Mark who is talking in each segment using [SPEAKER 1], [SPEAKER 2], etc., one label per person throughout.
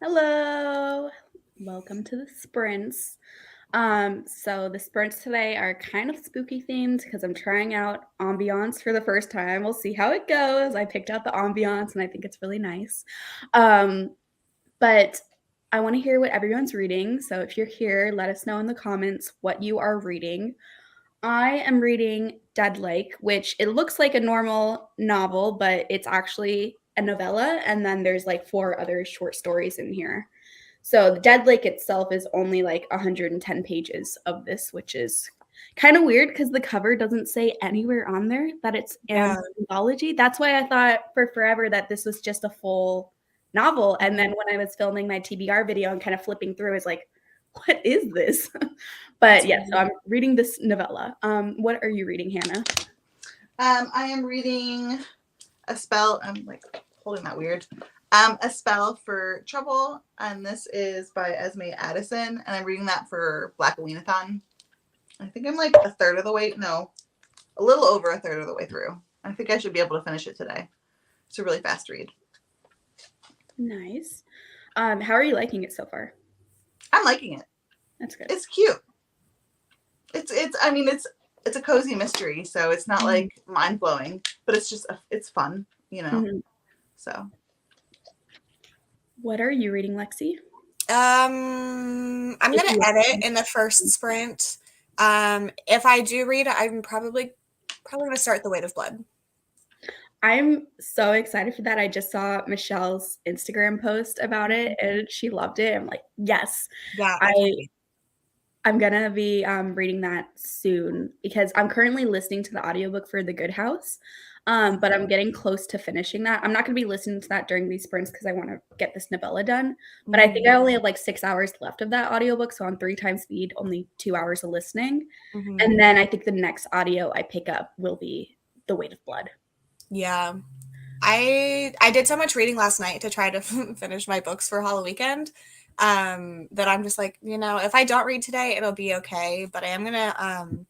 [SPEAKER 1] Hello. Welcome to the sprints. So the sprints today are kind of spooky themed because I'm trying out Ambiance for the first time. We'll see how it goes. I picked out the Ambiance and I think it's really nice. But I want to hear what everyone's reading. So if you're here, let us know in the comments what you are reading. I am reading Dead Lake, which it looks like a normal novel, but it's actually a novella. And then there's like 4 other short stories in here. So the Dead Lake itself is only like 110 pages of this, which is kind of weird because the cover doesn't say anywhere on there that it's an
[SPEAKER 2] Yeah.
[SPEAKER 1] anthology. That's why I thought for forever that this was just a full novel. And then when I was filming my TBR video and kind of flipping through, I was like, what is this? But
[SPEAKER 2] That's
[SPEAKER 1] yeah, so
[SPEAKER 2] weird.
[SPEAKER 1] I'm reading this novella. What are you reading, Hannah?
[SPEAKER 3] I am reading a spell. I'm like holding that weird. A spell for trouble, and this is by Esme Addison, and I'm reading that for Black Alinathon. I think I'm like a third of the way. No, a little over a third of the way through. I think I should be able to finish it today. It's a really fast read.
[SPEAKER 1] Nice. How are you liking it so far?
[SPEAKER 3] I'm liking it.
[SPEAKER 1] That's good.
[SPEAKER 3] It's cute. It's. I mean, it's a cozy mystery, so it's not like mind blowing, but it's just it's fun, you know.
[SPEAKER 1] Mhm.
[SPEAKER 3] So.
[SPEAKER 1] What are you reading, Lexi?
[SPEAKER 2] I'm
[SPEAKER 1] If
[SPEAKER 2] gonna
[SPEAKER 1] you
[SPEAKER 2] edit in the first sprint. If I do read, I'm probably gonna start The Weight of Blood.
[SPEAKER 1] I'm so excited for that. I just saw Michelle's Instagram post about it and she loved it. I'm like, yes,
[SPEAKER 2] Yeah, I can't
[SPEAKER 1] I
[SPEAKER 2] wait.
[SPEAKER 1] I'm gonna be reading that soon because I'm currently listening to the audiobook for The Good House. But I'm getting close to finishing that. I'm not gonna be listening to that during these sprints because I want to get this novella done. But I think I only have like 6 hours left of that audiobook. So on 3 times speed, only 2 hours of listening.
[SPEAKER 2] Mhm.
[SPEAKER 1] And then I think the next audio I pick up will be The Weight of Blood.
[SPEAKER 2] Yeah. I did so much reading last night to try to finish my books for Halloween weekend. That I'm just like, if I don't read today, it'll be okay. But I am gonna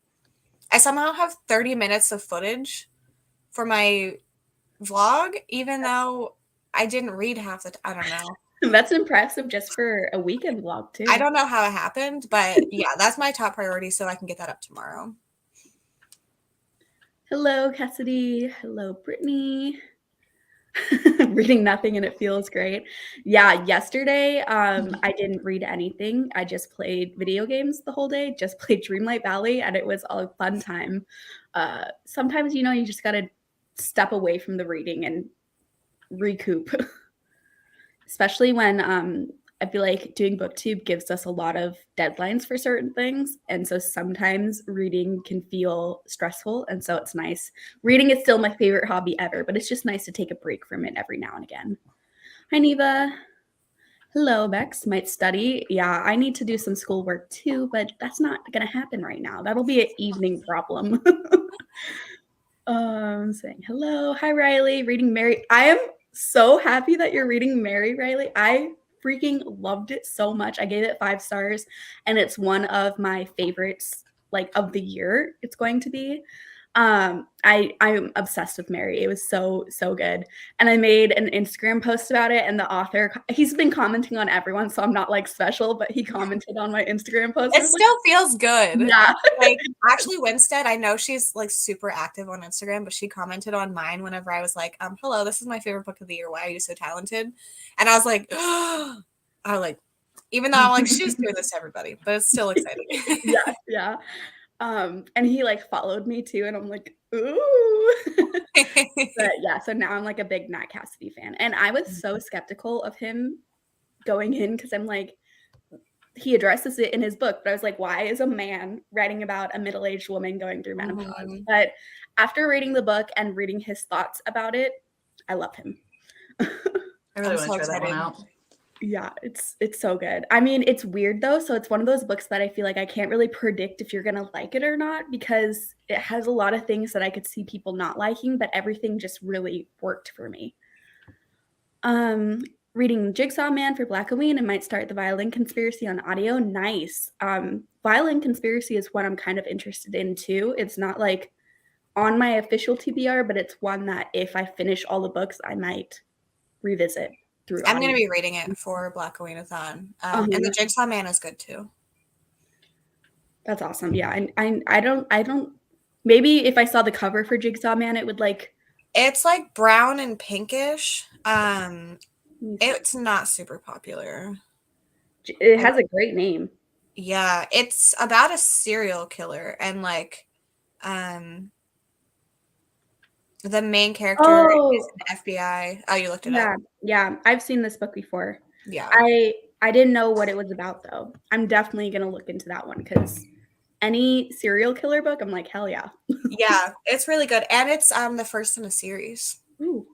[SPEAKER 2] I somehow have 30 minutes of footage for my vlog, even though I didn't read half the I don't know.
[SPEAKER 1] That's impressive just for a weekend vlog
[SPEAKER 2] I
[SPEAKER 1] too.
[SPEAKER 2] don't know how it happened, but yeah, that's my top priority so I can get that up tomorrow.
[SPEAKER 1] Hello, Cassidy. Hello, Brittany. Reading nothing and it feels great. Yeah, yesterday I didn't read anything. I just played video games the whole day, just played Dreamlight Valley, and it was a fun time. Sometimes you just gotta step away from the reading and recoup. Especially when I feel like doing booktube gives us a lot of deadlines for certain things, and so sometimes reading can feel stressful, and so it's nice. Reading is still my favorite hobby ever, but it's just nice to take a break from it every now and again. Hi, Neva. Hello, Bex. Might study. Yeah, I need to do some schoolwork too, but that's not gonna happen right now. That'll be an evening problem. Saying hello. Hi, Riley. Reading Mary. I am so happy that you're reading Mary, Riley. I freaking loved it so much. I gave it 5 stars, and it's one of my favorites, like of the year. It's going to be. I'm obsessed with Mary. It was so good, and I made an Instagram post about it. And the author, he's been commenting on everyone, so I'm not like special, but he commented on my Instagram post. And I
[SPEAKER 2] It
[SPEAKER 1] was like,
[SPEAKER 2] still feels good.
[SPEAKER 1] yeah,
[SPEAKER 2] Like, Ashley Winstead, I know she's like super active on Instagram, but she commented on mine whenever I was like, hello, this is my favorite book of the year. Why are you so talented? And I was like, I was like, even though I'm like, she's doing this to everybody, but it's still exciting.
[SPEAKER 1] yeah, yeah. And he like followed me too, and I'm like, ooh. But yeah, so now I'm like a big Matt Cassidy fan. And I was so skeptical of him going in because I'm like, he addresses it in his book, but I was like, why is a man writing about a middle-aged woman going through menopause?
[SPEAKER 2] Mhm.
[SPEAKER 1] But after reading the book and reading his thoughts about it, I love him.
[SPEAKER 3] I really
[SPEAKER 2] I'm
[SPEAKER 3] want
[SPEAKER 2] so
[SPEAKER 3] to try that one
[SPEAKER 2] excited.
[SPEAKER 3] out.
[SPEAKER 1] Yeah, it's so good. I mean, it's weird though, so it's one of those books that I feel like I can't really predict if you're gonna like it or not because it has a lot of things that I could see people not liking, but everything just really worked for me. Um, Reading Jigsaw Man for Black Halloween and might start the Violin Conspiracy on audio. Nice. Violin Conspiracy is what I'm kind of interested in too. It's not like on my official TBR, but it's one that if I finish all the books, I might revisit. through
[SPEAKER 2] I'm going to
[SPEAKER 1] audio.
[SPEAKER 2] be reading it for Black Queen-a-thon.
[SPEAKER 1] Uh-huh.
[SPEAKER 2] And the Jigsaw Man is good too.
[SPEAKER 1] That's awesome. Yeah, and I don't. Maybe if I saw the cover for Jigsaw Man, it would like.
[SPEAKER 2] It's like brown and pinkish.
[SPEAKER 1] Let me see.
[SPEAKER 2] It's not super popular.
[SPEAKER 1] It has a great name.
[SPEAKER 2] Yeah, it's about a serial killer and like the main character is an FBI. Oh, you looked it up.
[SPEAKER 1] Yeah. I've seen this book before.
[SPEAKER 2] Yeah.
[SPEAKER 1] I didn't know what it was about though. I'm definitely gonna look into that one because any serial killer book, I'm like, hell yeah.
[SPEAKER 2] Yeah, it's really good. And it's the first in a series.
[SPEAKER 1] Ooh.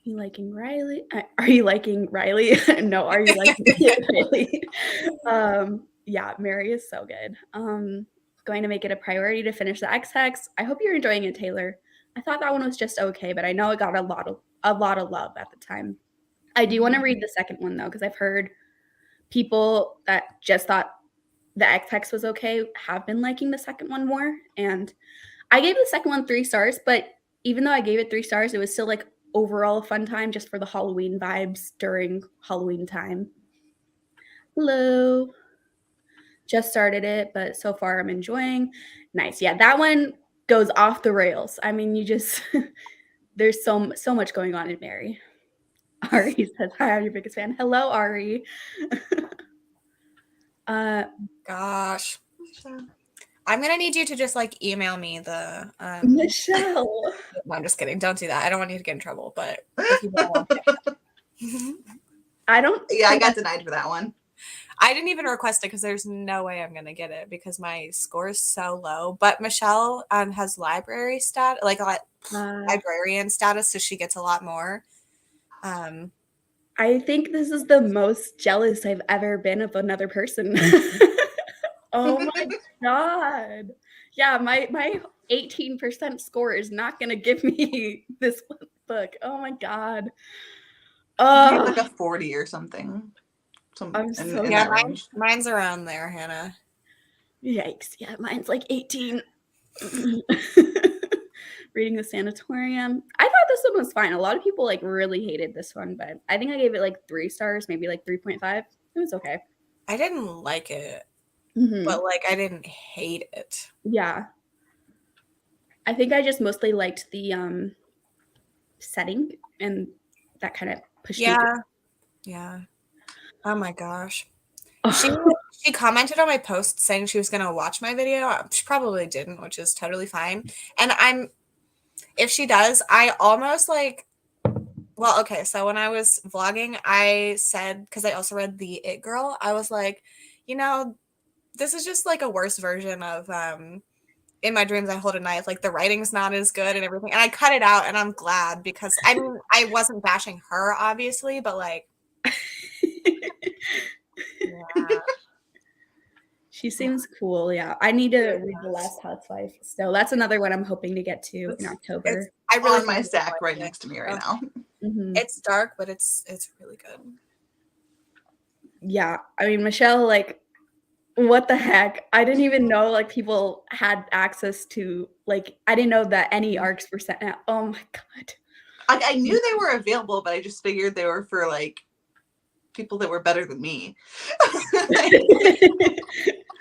[SPEAKER 1] You liking Riley? Are you liking Riley? No, are you liking Riley? Yeah, Mary is so good. Going to make it a priority to finish the X-Hex. I hope you're enjoying it, Taylor. I thought that one was just okay, but I know it got a lot of love at the time. I do want to read the second one though, because I've heard people that just thought the X-Hex was okay have been liking the second one more. And I gave the second one 3 stars, but even though I gave it 3 stars, it was still like overall a fun time just for the Halloween vibes during Halloween time. Hello. Just started it, but so far I'm enjoying. Nice. Yeah, that one goes off the rails. I mean, you just there's so much going on in Mary. Ari says, "Hi, I'm your biggest fan." Hello, Ari.
[SPEAKER 2] Gosh. I'm gonna need you to just like email me the
[SPEAKER 1] Michelle.
[SPEAKER 2] No, I'm just kidding. Don't do that. I don't want you to get in trouble, but if you don't want it.
[SPEAKER 1] I don't.
[SPEAKER 3] Yeah, I got denied for that one.
[SPEAKER 2] I didn't even request it because there's no way I'm gonna get it because my score is so low. But Michelle has library librarian status, so she gets a lot more.
[SPEAKER 1] I think this is the most jealous I've ever been of another person. Oh my god. Yeah, my 18% score is not going to give me this book. Oh my god.
[SPEAKER 3] Like a 40 or something.
[SPEAKER 1] I'm so
[SPEAKER 2] yeah, mine's around there, Hannah.
[SPEAKER 1] Yikes. Yeah, mine's like 18. Reading the Sanatorium. I thought this one was fine. A lot of people like really hated this one, but I think I gave it like 3 stars, maybe like 3.5. It was okay.
[SPEAKER 2] I didn't like it, but like I didn't hate it.
[SPEAKER 1] Yeah. I think I just mostly liked the setting and that kind of pushed me through.
[SPEAKER 2] Yeah. Oh my gosh. She commented on my post saying she was going to watch my video. She probably didn't, which is totally fine. And if she does, I almost like, well, okay. So when I was vlogging, I said, because I also read The It Girl, I was like, this is just like a worse version of In My Dreams I Hold a Knife. Like the writing's not as good and everything. And I cut it out and I'm glad because I mean, I wasn't bashing her obviously, but like, yeah.
[SPEAKER 1] She seems cool. Yeah. I need to read The Last Housewife. So that's another one I'm hoping to get to in October.
[SPEAKER 3] I really on my stack right next to me right now.
[SPEAKER 2] It's dark, but it's really good.
[SPEAKER 1] Yeah. I mean, Michelle, like, what the heck? I didn't even know like people had access to like I didn't know that any arcs were sent out. Oh my god.
[SPEAKER 3] I knew they were available, but I just figured they were for like people that were better than me.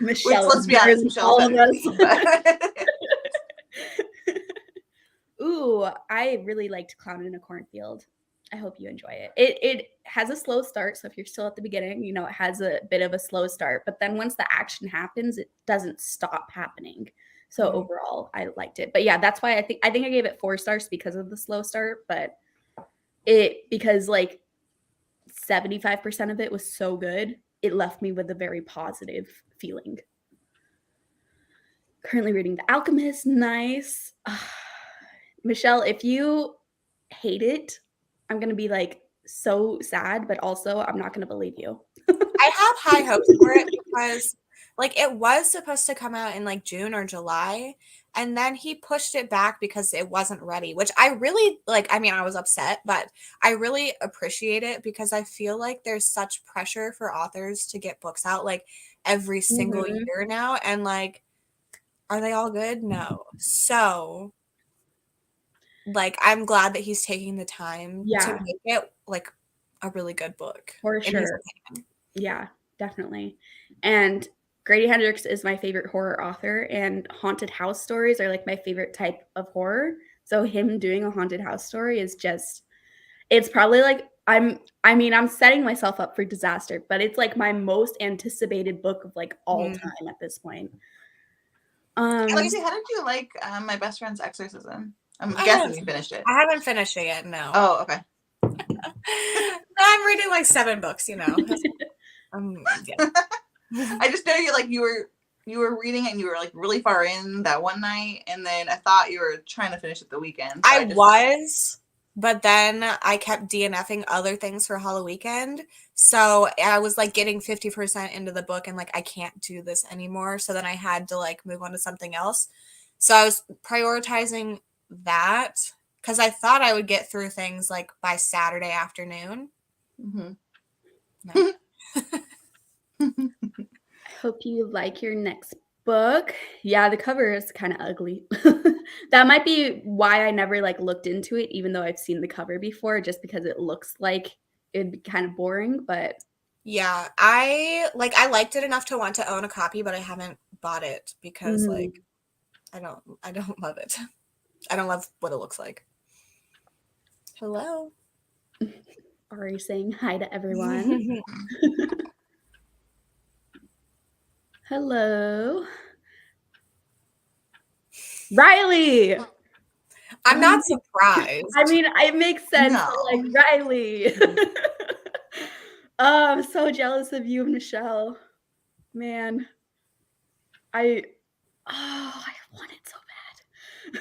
[SPEAKER 1] Michelle,
[SPEAKER 3] which, let's be honest, Michelle's better than me.
[SPEAKER 1] Ooh, I really liked Clown in a Cornfield. I hope you enjoy it. It has a slow start, so if you're still at the beginning, it has a bit of a slow start. But then once the action happens, it doesn't stop happening. So overall, I liked it. But yeah, that's why I think I gave it 4 stars because of the slow start. But because like 75% of it was so good, it left me with a very positive feeling. Currently reading The Alchemist. Nice. Michelle, if you hate it, I'm going to be like so sad, but also I'm not going to believe you.
[SPEAKER 2] I have high hopes for it because like it was supposed to come out in like June or July and then he pushed it back because it wasn't ready, which I really like. I mean, I was upset, but I really appreciate it because I feel like there's such pressure for authors to get books out like every single year now. And like, are they all good? No. So like, I'm glad that he's taking the time to
[SPEAKER 1] Yeah.
[SPEAKER 2] make it, like, a really good book,
[SPEAKER 1] For
[SPEAKER 2] in his
[SPEAKER 1] sure.
[SPEAKER 2] opinion.
[SPEAKER 1] Yeah, definitely. And Grady Hendricks is my favorite horror author, and haunted house stories are like my favorite type of horror. So him doing a haunted house story is just it's probably like I'm setting myself up for disaster, but it's like my most anticipated book of like all
[SPEAKER 2] Mm.
[SPEAKER 1] time at this point.
[SPEAKER 3] Lacey, how did you like My Best Friend's Exorcism? I'm
[SPEAKER 2] I
[SPEAKER 3] guessing
[SPEAKER 2] haven't
[SPEAKER 3] you finished it.
[SPEAKER 2] I haven't finished it yet, no.
[SPEAKER 3] Oh, okay.
[SPEAKER 2] No, I'm reading like 7 books, you know. Yeah.
[SPEAKER 3] I just know you were reading it and you were like really far in that one night, and then I thought you were trying to finish it the weekend. So
[SPEAKER 2] I was, but then I kept DNFing other things for Halloween. So I was like getting 50% into the book and like, I can't do this anymore. So then I had to like move on to something else. So I was prioritizing that because I thought I would get through things like by Saturday afternoon.
[SPEAKER 3] Mm-hmm.
[SPEAKER 2] No.
[SPEAKER 1] I hope you like your next book. Yeah, the cover is kind of ugly. That might be why I never like looked into it, even though I've seen the cover before, just because it looks like it'd be kind of boring. But
[SPEAKER 2] Yeah, I liked it enough to want to own a copy, but I haven't bought it because like I don't love it. I don't love what it looks like. Hello.
[SPEAKER 1] Ari saying hi to everyone. Hello. Riley.
[SPEAKER 2] I'm not surprised.
[SPEAKER 1] I mean, it makes sense.
[SPEAKER 3] No.
[SPEAKER 1] Like Riley. I'm so jealous of you, Michelle. Man, I want it so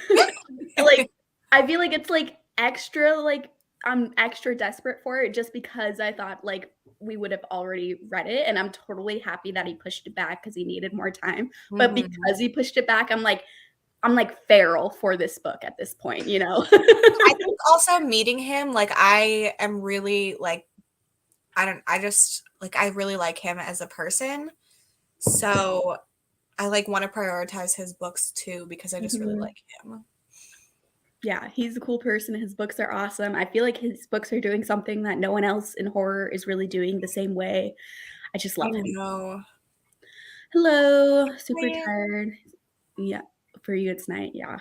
[SPEAKER 1] bad. Like, I feel like it's like extra, like I'm extra desperate for it just because I thought like we would have already read it, and I'm totally happy that he pushed it back because he needed more time. But because he pushed it back, I'm like feral for this book at this point, you know?
[SPEAKER 2] I think also meeting him, like I am really like I really like him as a person. So I like want to prioritize his books too because I just really like him.
[SPEAKER 1] Yeah, he's a cool person. His books are awesome. I feel like his books are doing something that no one else in horror is really doing the same way. I just love him.
[SPEAKER 2] know.
[SPEAKER 1] Hello, super
[SPEAKER 2] Hi.
[SPEAKER 1] tired. Yeah, for you it's night. Yeah.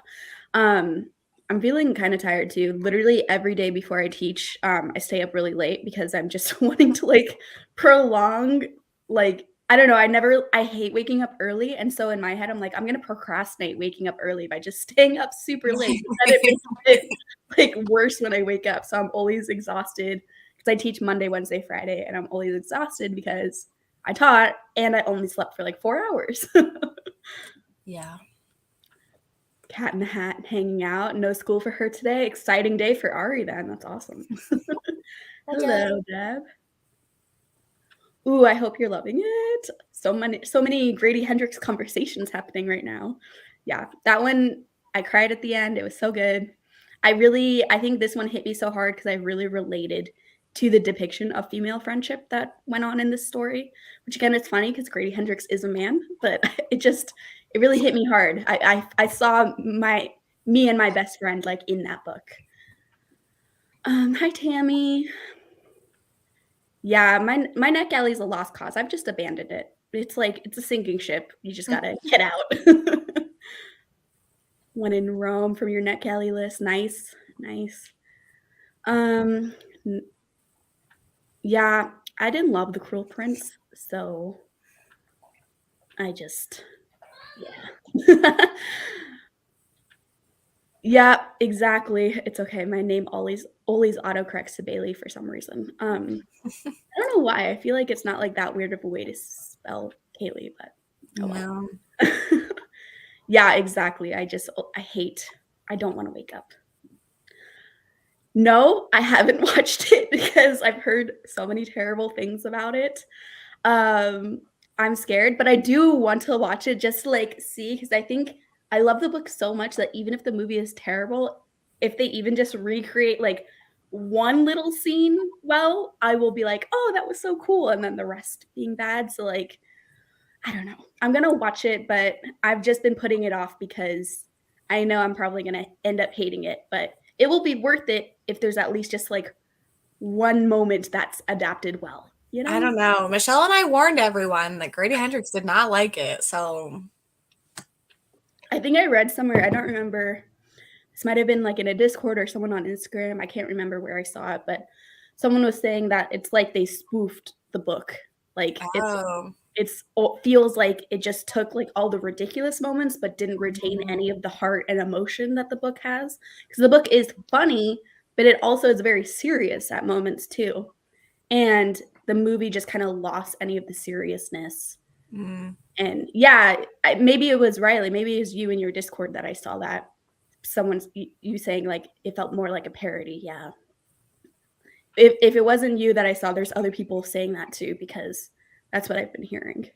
[SPEAKER 1] I'm feeling kind of tired too. Literally every day before I teach, I stay up really late because I'm just wanting to like prolong like I don't know. I hate waking up early. And so in my head, I'm like, I'm going to procrastinate waking up early by just staying up super late. And then it makes it like worse when I wake up. So I'm always exhausted because I teach Monday, Wednesday, Friday, and I'm always exhausted because I taught and I only slept for like 4 hours.
[SPEAKER 2] Yeah.
[SPEAKER 1] Cat in the Hat hanging out. No school for her today. Exciting day for Ari then. That's awesome. Hello, Deb. Ooh, I hope you're loving it. So many Grady Hendricks conversations happening right now. Yeah, that one I cried at the end. It was so good. I think this one hit me so hard because I really related to the depiction of female friendship that went on in this story. Which again, it's funny because Grady Hendricks is a man, but it really hit me hard. I saw me and my best friend like in that book. Hi Tammy. Yeah, my neck alley's a lost cause. I've just abandoned it. It's like it's a sinking ship. You just gotta get out. When in Rome from your neck alley list. Nice, nice. Yeah, I didn't love The Cruel Prince, so I just yeah. Yeah, exactly. It's okay. My name always autocorrects to Bailey for some reason. I don't know why. I feel like it's not like that weird of a way to spell Kaylee, but oh well.
[SPEAKER 2] No.
[SPEAKER 1] Yeah, exactly. I don't want to wake up. No, I haven't watched it because I've heard so many terrible things about it. I'm scared, but I do want to watch it just to like see because I think I love the book so much that even if the movie is terrible, if they even just recreate like one little scene well, I will be like, "Oh, that was so cool," and then the rest being bad. So like I don't know. I'm gonna watch it, but I've just been putting it off because I know I'm probably gonna end up hating it. But it will be worth it if there's at least just like one moment that's adapted well, you know?
[SPEAKER 2] I don't know. Michelle and I warned everyone that Grady Hendricks did not like it, so
[SPEAKER 1] I think I read somewhere, I don't remember. This might have been like in a Discord or someone on Instagram. I can't remember where I saw it, but someone was saying that it's like they spoofed the book. Like
[SPEAKER 2] oh.
[SPEAKER 1] it feels like it just took like all the ridiculous moments but didn't retain any of the heart and emotion that the book has, because the book is funny, but it also is very serious at moments too, and the movie just kind of lost any of the seriousness. And yeah, maybe it was Riley, maybe it was you in your Discord that I saw that someone's you saying like it felt more like a parody. Yeah, if it wasn't you that I saw, there's other people saying that too, because that's what I've been hearing.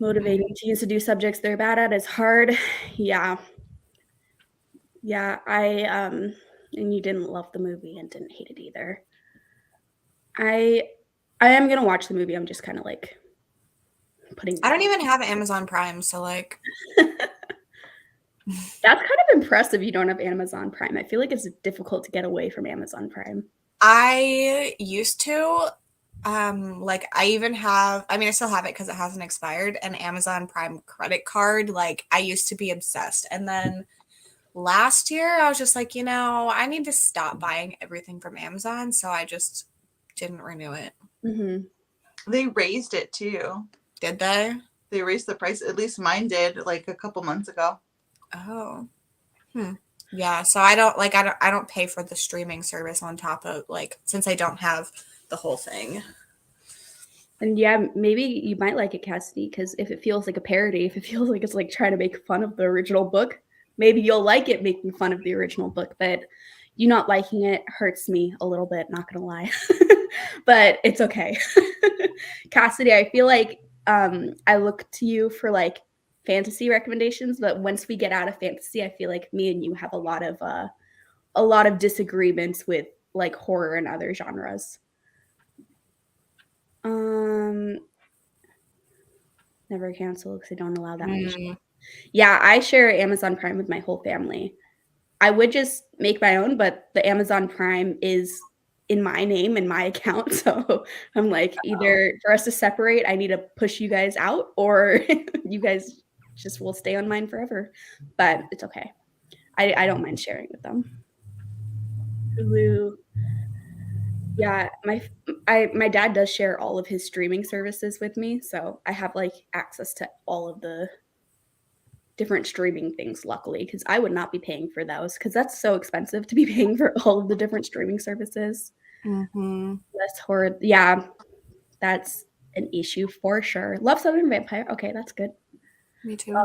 [SPEAKER 1] Motivating teens to do subjects they're bad at is hard. Yeah. And you didn't love the movie and didn't hate it either. I am gonna watch the movie. I'm just kind of like putting
[SPEAKER 2] I don't even have Amazon Prime, so like
[SPEAKER 1] that's kind of impressive you don't have Amazon Prime. I feel like it's difficult to get away from Amazon Prime.
[SPEAKER 2] I used to like I still have it because it hasn't expired, an Amazon Prime credit card. Like I used to be obsessed, and then last year I was just like, I need to stop buying everything from Amazon, so I just didn't renew it.
[SPEAKER 3] They raised it too.
[SPEAKER 2] Did they?
[SPEAKER 3] They raised the price. At least mine did, like a couple months ago.
[SPEAKER 2] Oh. Yeah, so I don't pay for the streaming service on top of, like, since I don't have the whole thing.
[SPEAKER 1] And yeah, maybe you might like it, Cassidy, because if it feels like a parody, if it feels like it's like trying to make fun of the original book, maybe you'll like it making fun of the original book. But you not liking it hurts me a little bit, not gonna lie. But it's okay. Cassidy, I feel like I look to you for like fantasy recommendations, but once we get out of fantasy, I feel like me and you have a lot of disagreements with like horror and other genres. Never cancel because I don't allow that much. Yeah, I share Amazon Prime with my whole family. I would just make my own, but the Amazon Prime is in my name and my account. So I'm like, either for us to separate, I need to push you guys out, or you guys just will stay on mine forever. But it's okay. I don't mind sharing with them. Hulu. Yeah, my dad does share all of his streaming services with me, so I have like access to all of the different streaming things, luckily, because I would not be paying for those, because that's so expensive to be paying for all of the different streaming services. Less horror. Yeah, that's an issue for sure. Love Southern Vampire. Okay, that's good.
[SPEAKER 2] Me too.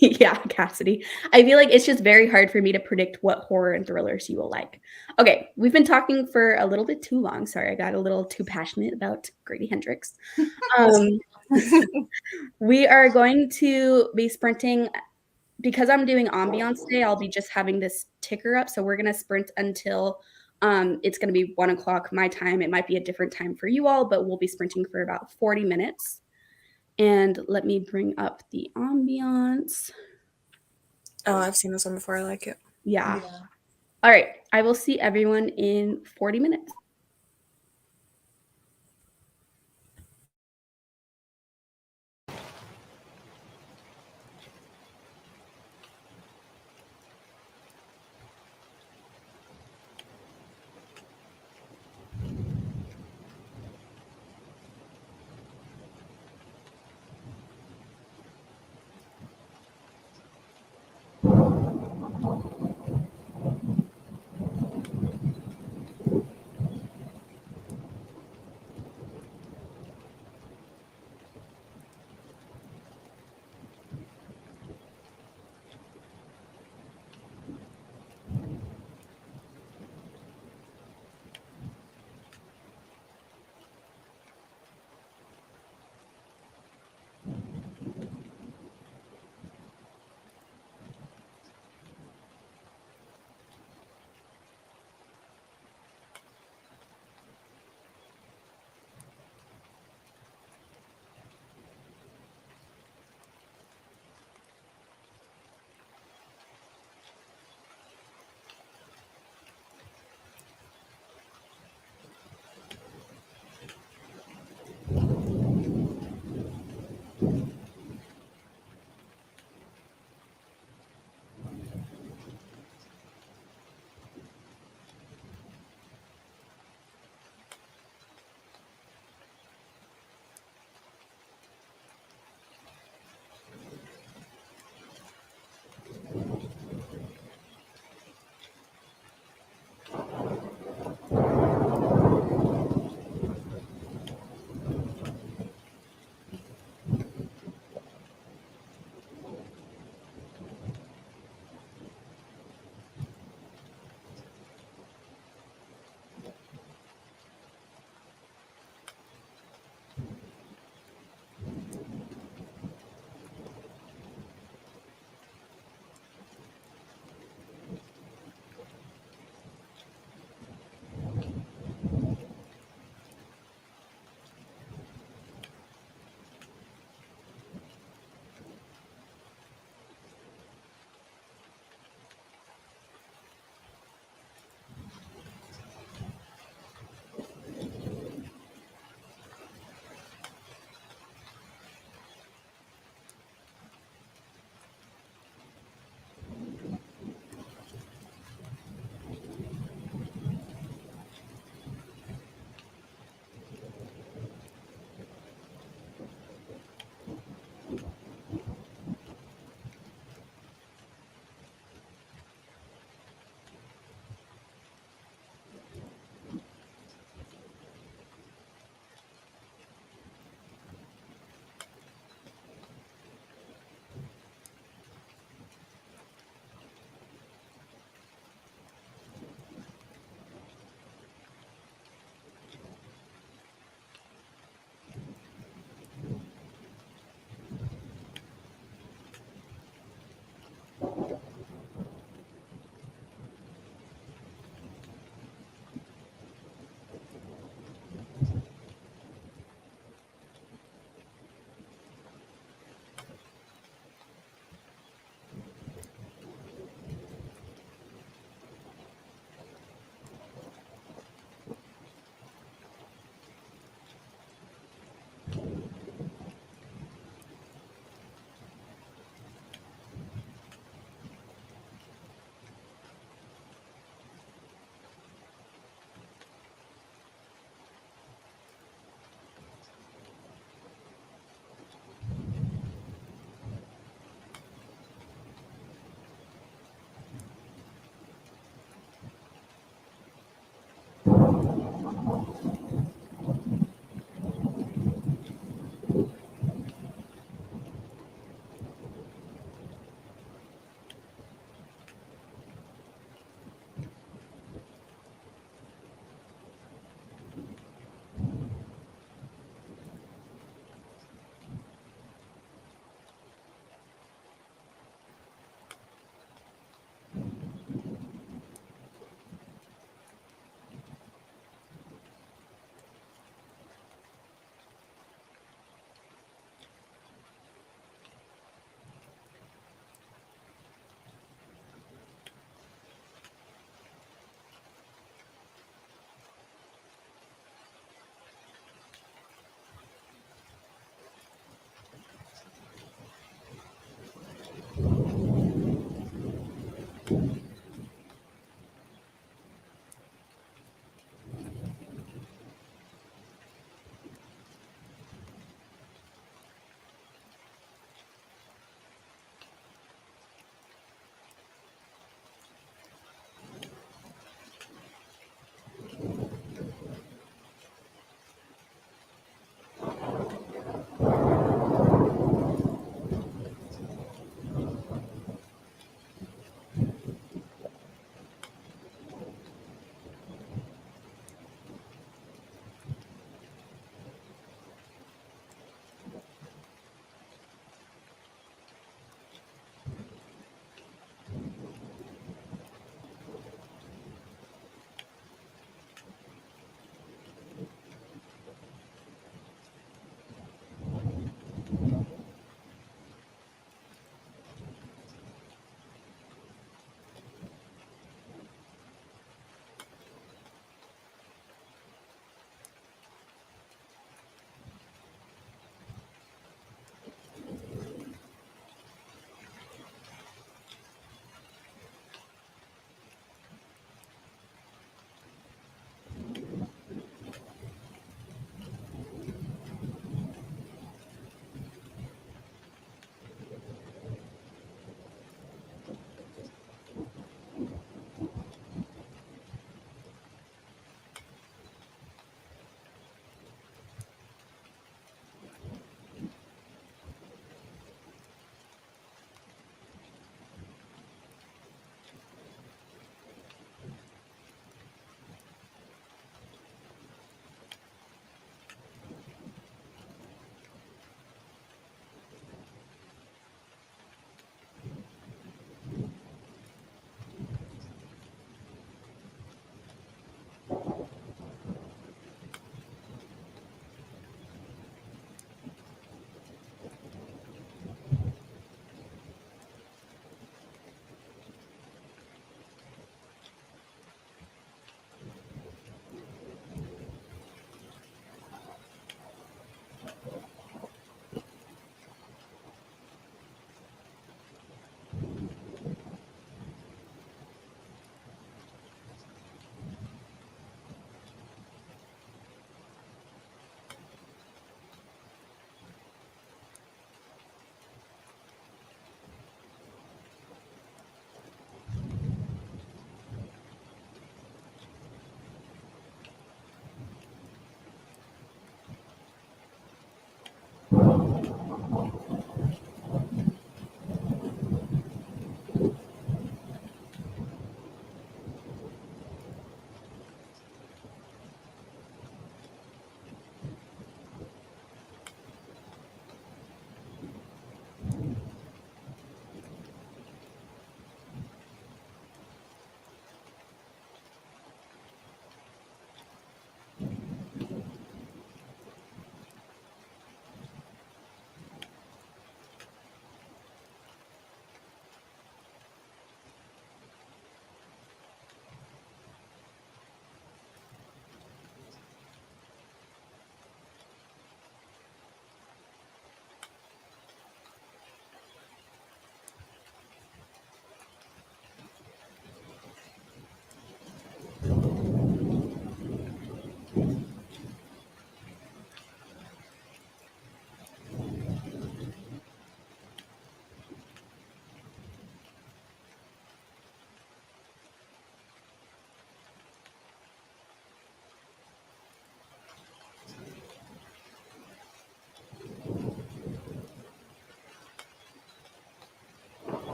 [SPEAKER 1] Yeah, Cassidy. I feel like it's just very hard for me to predict what horror and thrillers you will like. Okay, we've been talking for a little bit too long. Sorry, I got a little too passionate about Grady Hendricks. We are going to be sprinting. Because I'm doing Ambiance today, I'll be just having this ticker up. So we're going to sprint until it's going to be 1 o'clock my time. It might be a different time for you all, but we'll be sprinting for about 40 minutes. And let me bring up the Ambiance.
[SPEAKER 2] Oh, I've seen this one before. I like it.
[SPEAKER 1] Yeah. All right. I will see everyone in 40 minutes.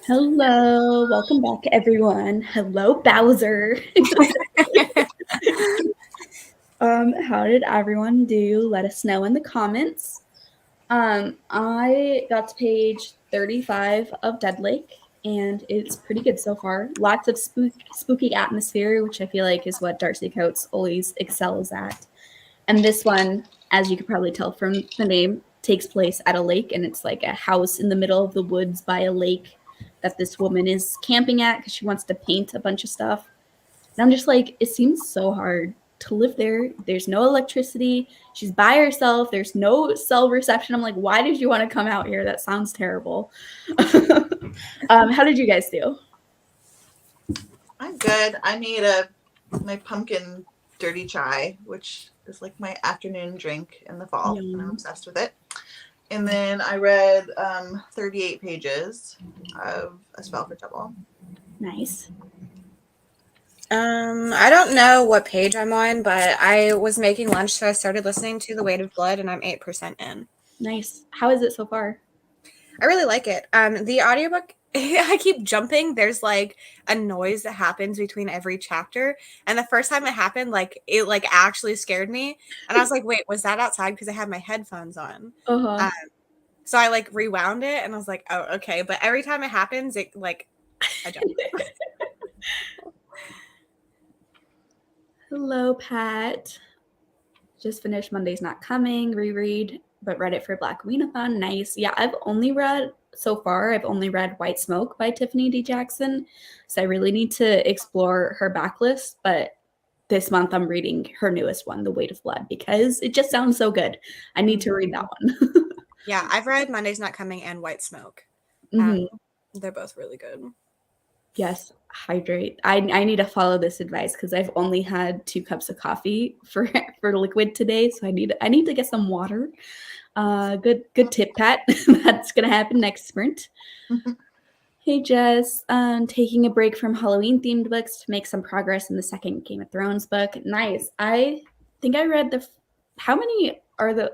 [SPEAKER 1] Hello, welcome back, everyone. Hello, Bowser. How did everyone do? Let us know in the comments. I got to page 35 of Dead Lake, and it's pretty good so far. Lots of spooky atmosphere, which I feel like is what Darcy Coates always excels at. And this one, as you could probably tell from the name, takes place at a lake, and it's like a house in the middle of the woods by a lake that this woman is camping at because she wants to paint a bunch of stuff. And I'm just like, it seems so hard to live there. There's no electricity. She's by herself. There's no cell reception. I'm like, why did you want to come out here? That sounds terrible. How did you guys do?
[SPEAKER 3] I'm good. I made my pumpkin dirty chai, which is like my afternoon drink in the fall, and I'm obsessed with it. And then I read 38 pages of A Spell for Trouble.
[SPEAKER 1] Nice.
[SPEAKER 2] I don't know what page I'm on, but I was making lunch, so I started listening to The Weight of Blood, and I'm 8% in.
[SPEAKER 1] Nice. How is it so far?
[SPEAKER 2] I really like it. The audiobook, I keep jumping. There's like a noise that happens between every chapter. And the first time it happened, like it like actually scared me. And I was like, wait, was that outside? Because I had my headphones on.
[SPEAKER 1] Uh-huh.
[SPEAKER 2] So I like rewound it and I was like, oh, okay. But every time it happens, it like I jump.
[SPEAKER 1] Hello, Pat. Just finished Monday's Not Coming, reread, but read it for Black Weenathon. Nice. Yeah, I've only read White Smoke by Tiffany D. Jackson. So I really need to explore her backlist. But this month I'm reading her newest one, The Weight of Blood, because it just sounds so good. I need to read that one.
[SPEAKER 2] Yeah, I've read Monday's Not Coming and White Smoke. They're both really good.
[SPEAKER 1] Yes, hydrate. I need to follow this advice because I've only had 2 cups of coffee for liquid today, so I need to get some water. Good tip, Pat. That's gonna happen next sprint. Hey, Jess. Taking a break from Halloween themed books to make some progress in the second Game of Thrones book. Nice. I think I read how many are there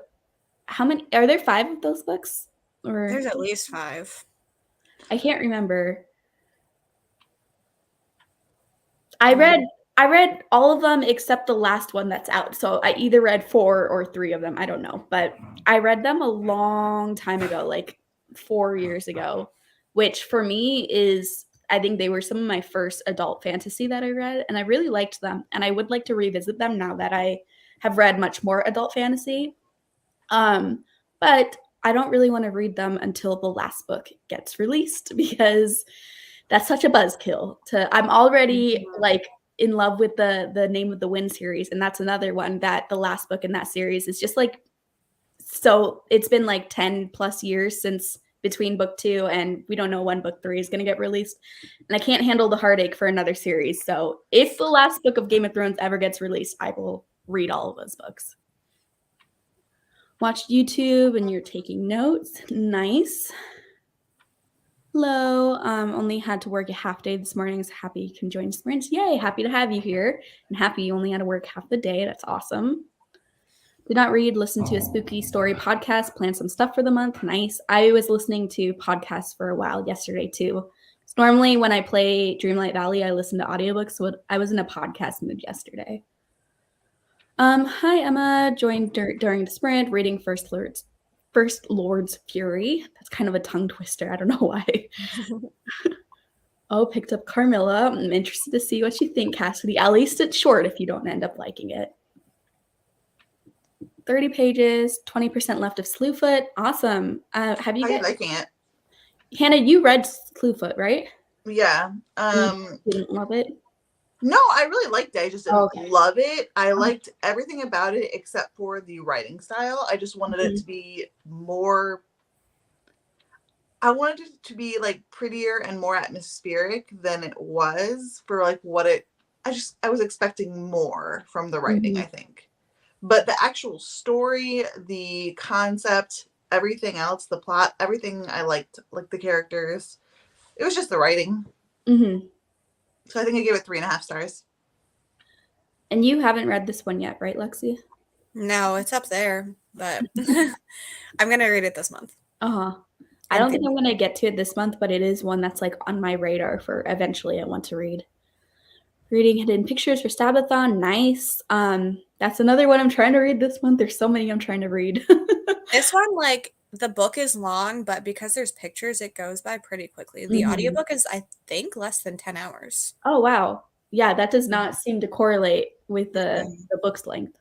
[SPEAKER 1] 5 of those books? Or
[SPEAKER 2] There's at least 5.
[SPEAKER 1] I can't remember. I read all of them except the last one that's out. So I either read 4 or 3 of them. I don't know. But I read them a long time ago, like 4 years ago, which for me is, I think they were some of my first adult fantasy that I read, and I really liked them. And I would like to revisit them now that I have read much more adult fantasy. But I don't really want to read them until the last book gets released because that's such a buzzkill. I'm already like in love with the Name of the Wind series, and that's another one that the last book in that series is just like, so it's been like 10 plus years since between book 2, and we don't know when book 3 is going to get released, and I can't handle the heartache for another series. So if the last book of Game of Thrones ever gets released, I will read all of those books. Watched YouTube and you're taking notes. Nice. Hello. Only had to work a half day this morning, so happy you can join sprints. Yay, happy to have you here. And happy you only had to work half the day. That's awesome. Did not read, listen to a spooky story podcast, plan some stuff for the month. Nice. I was listening to podcasts for a while yesterday too. So normally when I play Dreamlight Valley, I listen to audiobooks, so I was in a podcast mood yesterday. Hi, Emma. Joined during the sprint, reading First Lord's Fury. That's kind of a tongue twister. I don't know why. Oh, picked up Carmilla. I'm interested to see what you think, Cassidy. At least it's short if you don't end up liking it. 30 pages, 20% left of Slewfoot. Awesome. Have you
[SPEAKER 3] How are you liking it?
[SPEAKER 1] Hannah, you read Slewfoot, right?
[SPEAKER 3] Yeah.
[SPEAKER 1] You didn't love it?
[SPEAKER 3] No, I really liked it. I just didn't love it. I liked everything about it except for the writing style. I just wanted it to be more. I wanted it to be like prettier and more atmospheric than it was for like what it. I was expecting more from the writing, I think. But the actual story, the concept, everything else, the plot, everything I liked, like the characters. It was just the writing. So I think I gave it 3.5 stars.
[SPEAKER 1] And you haven't read this one yet, right, Lexi?
[SPEAKER 2] No, it's up there, but I'm going to read it this month.
[SPEAKER 1] I don't think I'm gonna get to it this month, but it is one that's like on my radar for eventually I want to read. Reading Hidden Pictures for Stabathon, nice. That's another one I'm trying to read this month. There's so many I'm trying to read.
[SPEAKER 2] This one, like, the book is long, but because there's pictures, it goes by pretty quickly. The audiobook is, I think, less than 10 hours.
[SPEAKER 1] Oh, wow. Yeah, that does not seem to correlate with the book's length.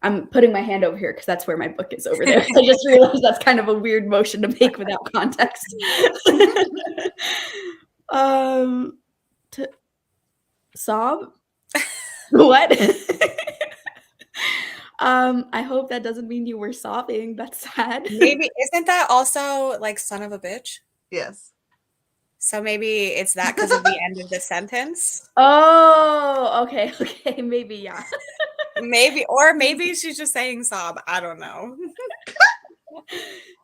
[SPEAKER 1] I'm putting my hand over here because that's where my book is over there. I just realized that's kind of a weird motion to make without context. Sob? What? I hope that doesn't mean you were sobbing. That's sad.
[SPEAKER 2] Maybe isn't that also like son of a bitch?
[SPEAKER 3] Yes.
[SPEAKER 2] So maybe it's that because of the end of the sentence.
[SPEAKER 1] Oh, okay, maybe, yeah.
[SPEAKER 2] Maybe she's just saying sob. I don't know.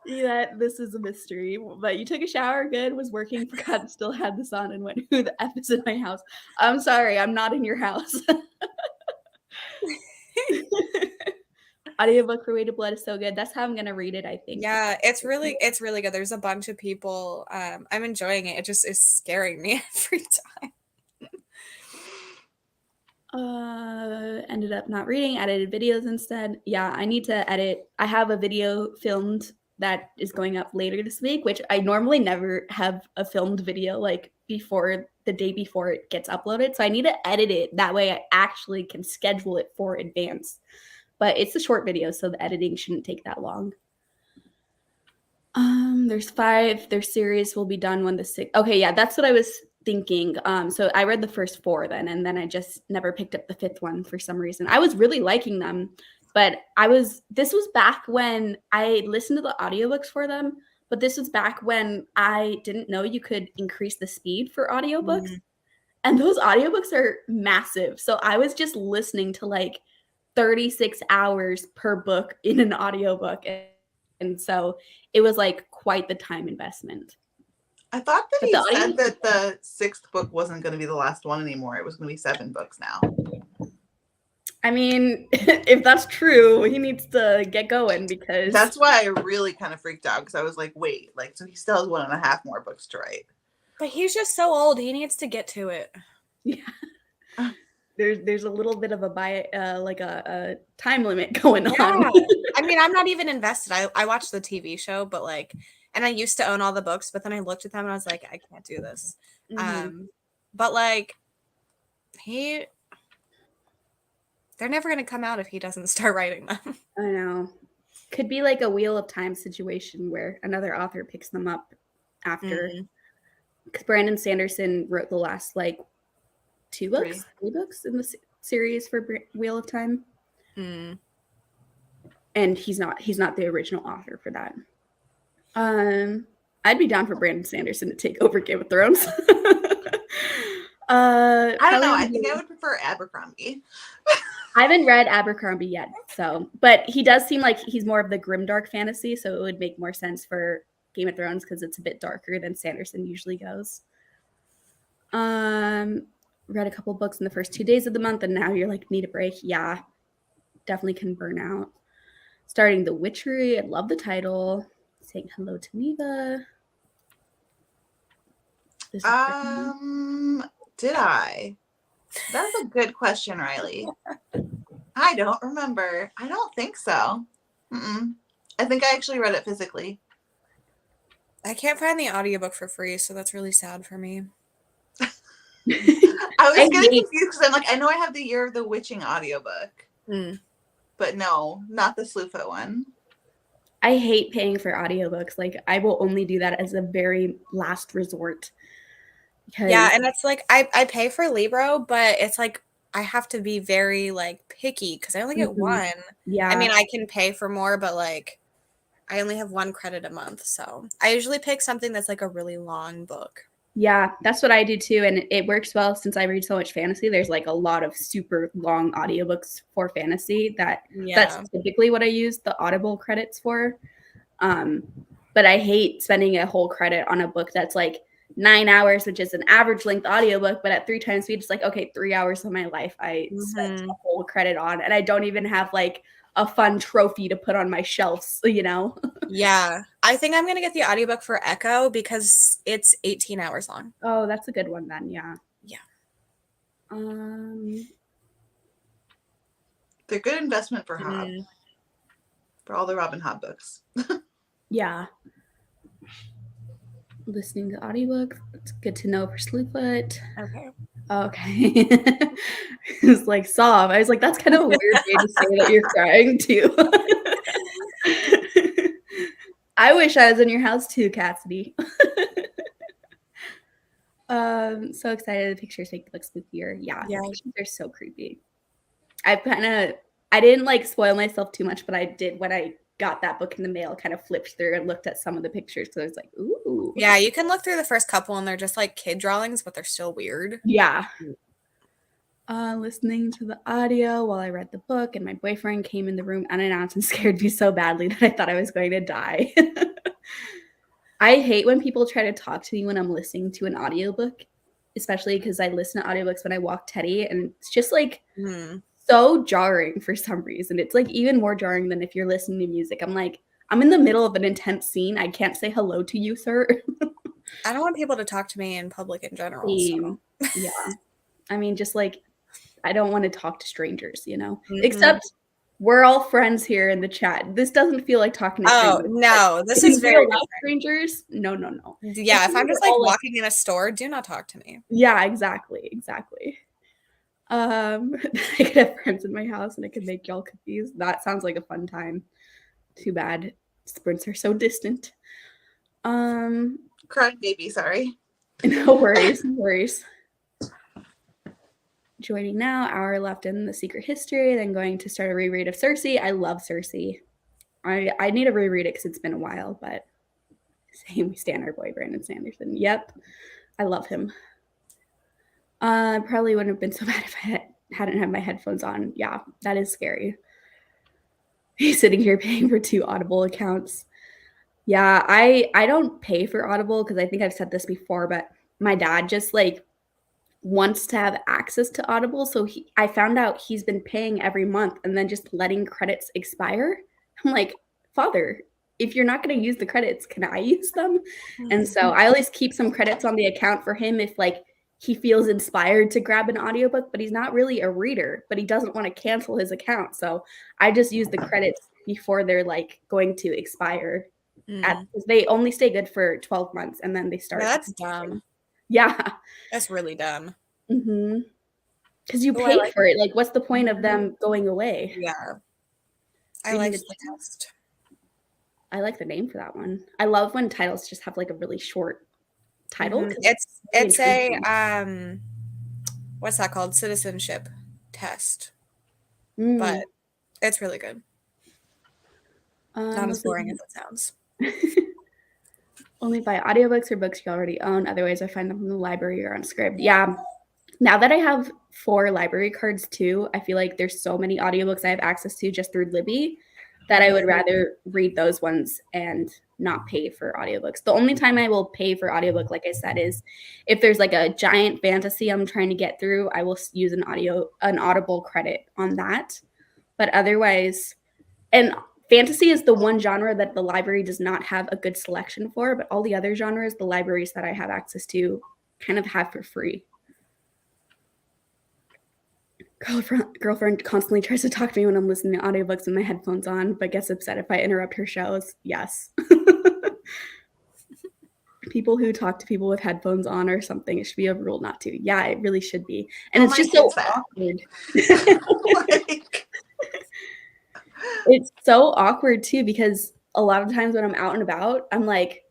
[SPEAKER 1] Yeah, this is a mystery. But you took a shower, good, was working, forgot, still had this on, and went, who the F is in my house? I'm sorry, I'm not in your house. Audiobook for Way to Blood is so good. That's how I'm gonna read it, I think.
[SPEAKER 2] Yeah, it's really good. There's a bunch of people. I'm enjoying it. It just is scaring me every time.
[SPEAKER 1] Ended up not reading, edited videos instead. Yeah, I need to edit. I have a video filmed that is going up later this week, which I normally never have a filmed video like before the day before it gets uploaded. So I need to edit it. That way I actually can schedule it for advance. But it's a short video, so the editing shouldn't take that long. There's 5. Their series will be done when the 6th. Okay, yeah, that's what I was thinking. So I read the first 4 then, and then I just never picked up the 5th one for some reason. I was really liking them, but this was back when I listened to the audiobooks for them, but this was back when I didn't know you could increase the speed for audiobooks. And those audiobooks are massive. So I was just listening to like 36 hours per book in an audiobook. And so it was like quite the time investment.
[SPEAKER 3] I thought that he said that the 6th book wasn't going to be the last one anymore. It was going to be 7 books now.
[SPEAKER 1] I mean, if that's true, he needs to get going because...
[SPEAKER 3] That's why I really kind of freaked out because I was like, wait, like, so he still has 1.5 more books to write.
[SPEAKER 2] But he's just so old. He needs to get to it.
[SPEAKER 1] Yeah. There's a little bit of a time limit going on.
[SPEAKER 2] I mean, I'm not even invested. I watched the TV show, but like, and I used to own all the books, but then I looked at them and I was like, I can't do this. But like, they're never going to come out if he doesn't start writing them.
[SPEAKER 1] I know. Could be like a Wheel of Time situation where another author picks them up after. Because Brandon Sanderson wrote the last like 3 books in the series for Wheel of Time. And he's not the original author for that. I'd be down for Brandon Sanderson to take over Game of Thrones.
[SPEAKER 3] I don't know. I think I would prefer Abercrombie.
[SPEAKER 1] I haven't read Abercrombie yet, but he does seem like he's more of the grimdark fantasy, so it would make more sense for Game of Thrones because it's a bit darker than Sanderson usually goes. Read a couple books in the first 2 days of the month, and now you're like, need a break. Yeah, definitely can burn out. Starting The Witchery. I love the title. Saying hello to Neva.
[SPEAKER 3] Did I? That's a good question, Riley. I don't remember. I don't think so. I think I actually read it physically.
[SPEAKER 2] I can't find the audiobook for free, so that's really sad for me.
[SPEAKER 3] I was getting confused because I'm like, I know I have the Year of the Witching audiobook. But no, not the Slewfoot one.
[SPEAKER 1] I hate paying for audiobooks. Like, I will only do that as a very last resort.
[SPEAKER 2] Yeah, and it's like, I pay for Libro, but it's like, I have to be very, like, picky because I only get one.
[SPEAKER 1] Yeah.
[SPEAKER 2] I mean, I can pay for more, but, like, I only have 1 credit a month. So I usually pick something that's, like, a really long book.
[SPEAKER 1] Yeah, that's what I do too. And it works well since I read so much fantasy. There's like a lot of super long audiobooks for fantasy that's typically what I use the Audible credits for. But I hate spending a whole credit on a book that's like 9 hours, which is an average length audiobook, but at 3 times speed, it's like, okay, 3 hours of my life I spent a whole credit on. And I don't even have like a fun trophy to put on my shelves, you know?
[SPEAKER 2] Yeah. I think I'm going to get the audiobook for Echo because it's 18 hours long.
[SPEAKER 1] Oh, that's a good one then, yeah.
[SPEAKER 2] Yeah.
[SPEAKER 3] They're good investment for Hob. For all the Robin Hobb books.
[SPEAKER 1] Yeah. Listening to audiobooks. It's good to know for Slewfoot.
[SPEAKER 2] Okay.
[SPEAKER 1] Okay. It's like sob. I was like, that's kind of a weird way to say that you're crying too. I wish I was in your house too, Cassidy. So excited. The pictures make it look spookier. Yeah, the pictures are so creepy. I didn't like spoil myself too much, but I did when I got that book in the mail, kind of flipped through and looked at some of the pictures. So I was like, ooh.
[SPEAKER 2] Yeah, you can look through the first couple and they're just like kid drawings, but they're still weird.
[SPEAKER 1] Yeah. Listening to the audio while I read the book, and my boyfriend came in the room unannounced and scared me so badly that I thought I was going to die. I hate when people try to talk to me when I'm listening to an audiobook, especially because I listen to audiobooks when I walk Teddy, and it's just like so jarring for some reason. It's like even more jarring than if you're listening to music. I'm like, I'm in the middle of an intense scene. I can't say hello to you, sir.
[SPEAKER 2] I don't want people to talk to me in public in general. So.
[SPEAKER 1] Yeah. I mean, just like, I don't want to talk to strangers, you know, except we're all friends here in the chat. This doesn't feel like talking to strangers.
[SPEAKER 2] Oh, no, this is very different.
[SPEAKER 1] Strangers? No.
[SPEAKER 2] Yeah, if I'm just like walking in a store, do not talk to me.
[SPEAKER 1] Yeah, exactly. I could have friends in my house and I could make y'all cookies. That sounds like a fun time. Too bad sprints are so distant.
[SPEAKER 3] Crying baby, sorry.
[SPEAKER 1] No worries. Joining now, hour left in the Secret History, then going to start a reread of Cersei. I love Cersei. I need to reread it because it's been a while, but same, we stand our boy Brandon Sanderson. Yep, I love him. Probably wouldn't have been so bad if I hadn't had my headphones on. Yeah, that is scary. He's sitting here paying for 2 Audible accounts. Yeah, I don't pay for Audible because I think I've said this before, but my dad just like wants to have access to Audible. So I found out he's been paying every month and then just letting credits expire. I'm like, Father, if you're not going to use the credits, can I use them? And so I always keep some credits on the account for him if like he feels inspired to grab an audiobook, but he's not really a reader, but he doesn't want to cancel his account. So I just use the credits before they're like going to expire. They only stay good for 12 months and then they start.
[SPEAKER 2] Yeah, that's dumb.
[SPEAKER 1] Yeah.
[SPEAKER 2] That's really dumb.
[SPEAKER 1] Because you pay for it. Like, what's the point of them going away?
[SPEAKER 2] Yeah. I like the test.
[SPEAKER 1] I like the name for that one. I love when titles just have like a really short title.
[SPEAKER 2] It's a what's that called? Citizenship test. But it's really good. Not as boring as it sounds.
[SPEAKER 1] Only buy audiobooks or books you already own. Otherwise, I find them from the library or on Scribd. Yeah. Now that I have 4 library cards too, I feel like there's so many audiobooks I have access to just through Libby that I would rather read those ones and not pay for audiobooks. The only time I will pay for audiobook, like I said, is if there's like a giant fantasy I'm trying to get through, I will use an Audible credit on that. But otherwise, and fantasy is the one genre that the library does not have a good selection for, but all the other genres, the libraries that I have access to kind of have for free. Girlfriend constantly tries to talk to me when I'm listening to audiobooks with my headphones on, but gets upset if I interrupt her shows. Yes. People who talk to people with headphones on or something, it should be a rule not to. Yeah, it really should be. And it's just so awkward. It's so awkward too, because a lot of times when I'm out and about, I'm like,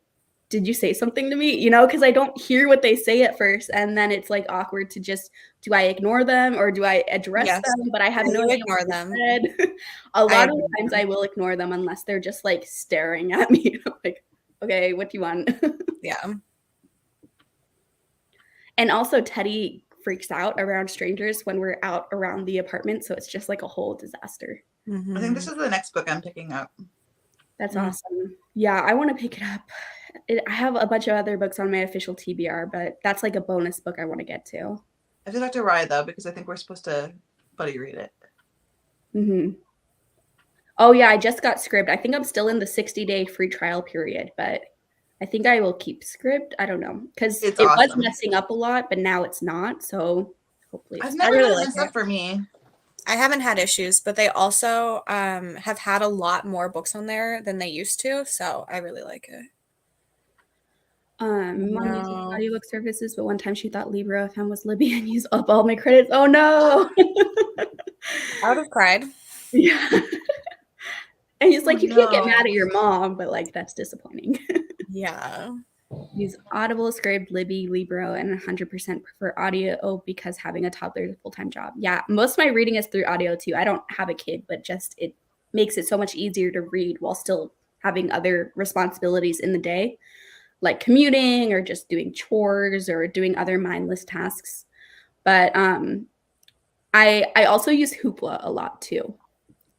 [SPEAKER 1] did you say something to me? You know, because I don't hear what they say at first. And then it's like awkward to just, do I ignore them or do I address them? But I have no idea
[SPEAKER 2] ignore them.
[SPEAKER 1] A lot of the times I will ignore them unless they're just like staring at me. Like, okay, what do you want?
[SPEAKER 2] Yeah.
[SPEAKER 1] And also Teddy freaks out around strangers when we're out around the apartment. So it's just like a whole disaster.
[SPEAKER 3] I think this is the next book I'm picking up.
[SPEAKER 1] That's awesome. Yeah, I want to pick it up. I have a bunch of other books on my official TBR, but that's like a bonus book I want to get to.
[SPEAKER 3] I have to talk to Rye though, because I think we're supposed to buddy read it.
[SPEAKER 1] Oh yeah, I just got Scribd. I think I'm still in the 60-day free trial period, but I think I will keep Scribd. I don't know, because
[SPEAKER 3] It's
[SPEAKER 1] it was
[SPEAKER 3] awesome.
[SPEAKER 1] messing up a lot, but now it's not. So hopefully
[SPEAKER 3] I've
[SPEAKER 1] it's
[SPEAKER 3] never
[SPEAKER 2] really
[SPEAKER 3] had it
[SPEAKER 2] like
[SPEAKER 3] mess
[SPEAKER 2] it.
[SPEAKER 3] up for me.
[SPEAKER 2] I haven't had issues, but they also have had a lot more books on there than they used to, so I really like it.
[SPEAKER 1] Mom uses
[SPEAKER 2] No.
[SPEAKER 1] audiobook services, but one time she thought Libra FM was Libby and used up all my credits. Oh no.
[SPEAKER 2] I would have cried.
[SPEAKER 1] Yeah. And he's like,
[SPEAKER 3] Oh,
[SPEAKER 1] you can't get
[SPEAKER 3] no.
[SPEAKER 1] mad at your mom, but like that's disappointing.
[SPEAKER 2] Yeah.
[SPEAKER 1] Use Audible, Scribd, Libby, Libro, and 100% prefer audio because having a toddler is a full-time job. Yeah, most of my reading is through audio too. I don't have a kid, but just it makes it so much easier to read while still having other responsibilities in the day, like commuting or just doing chores or doing other mindless tasks. But I also use Hoopla a lot too.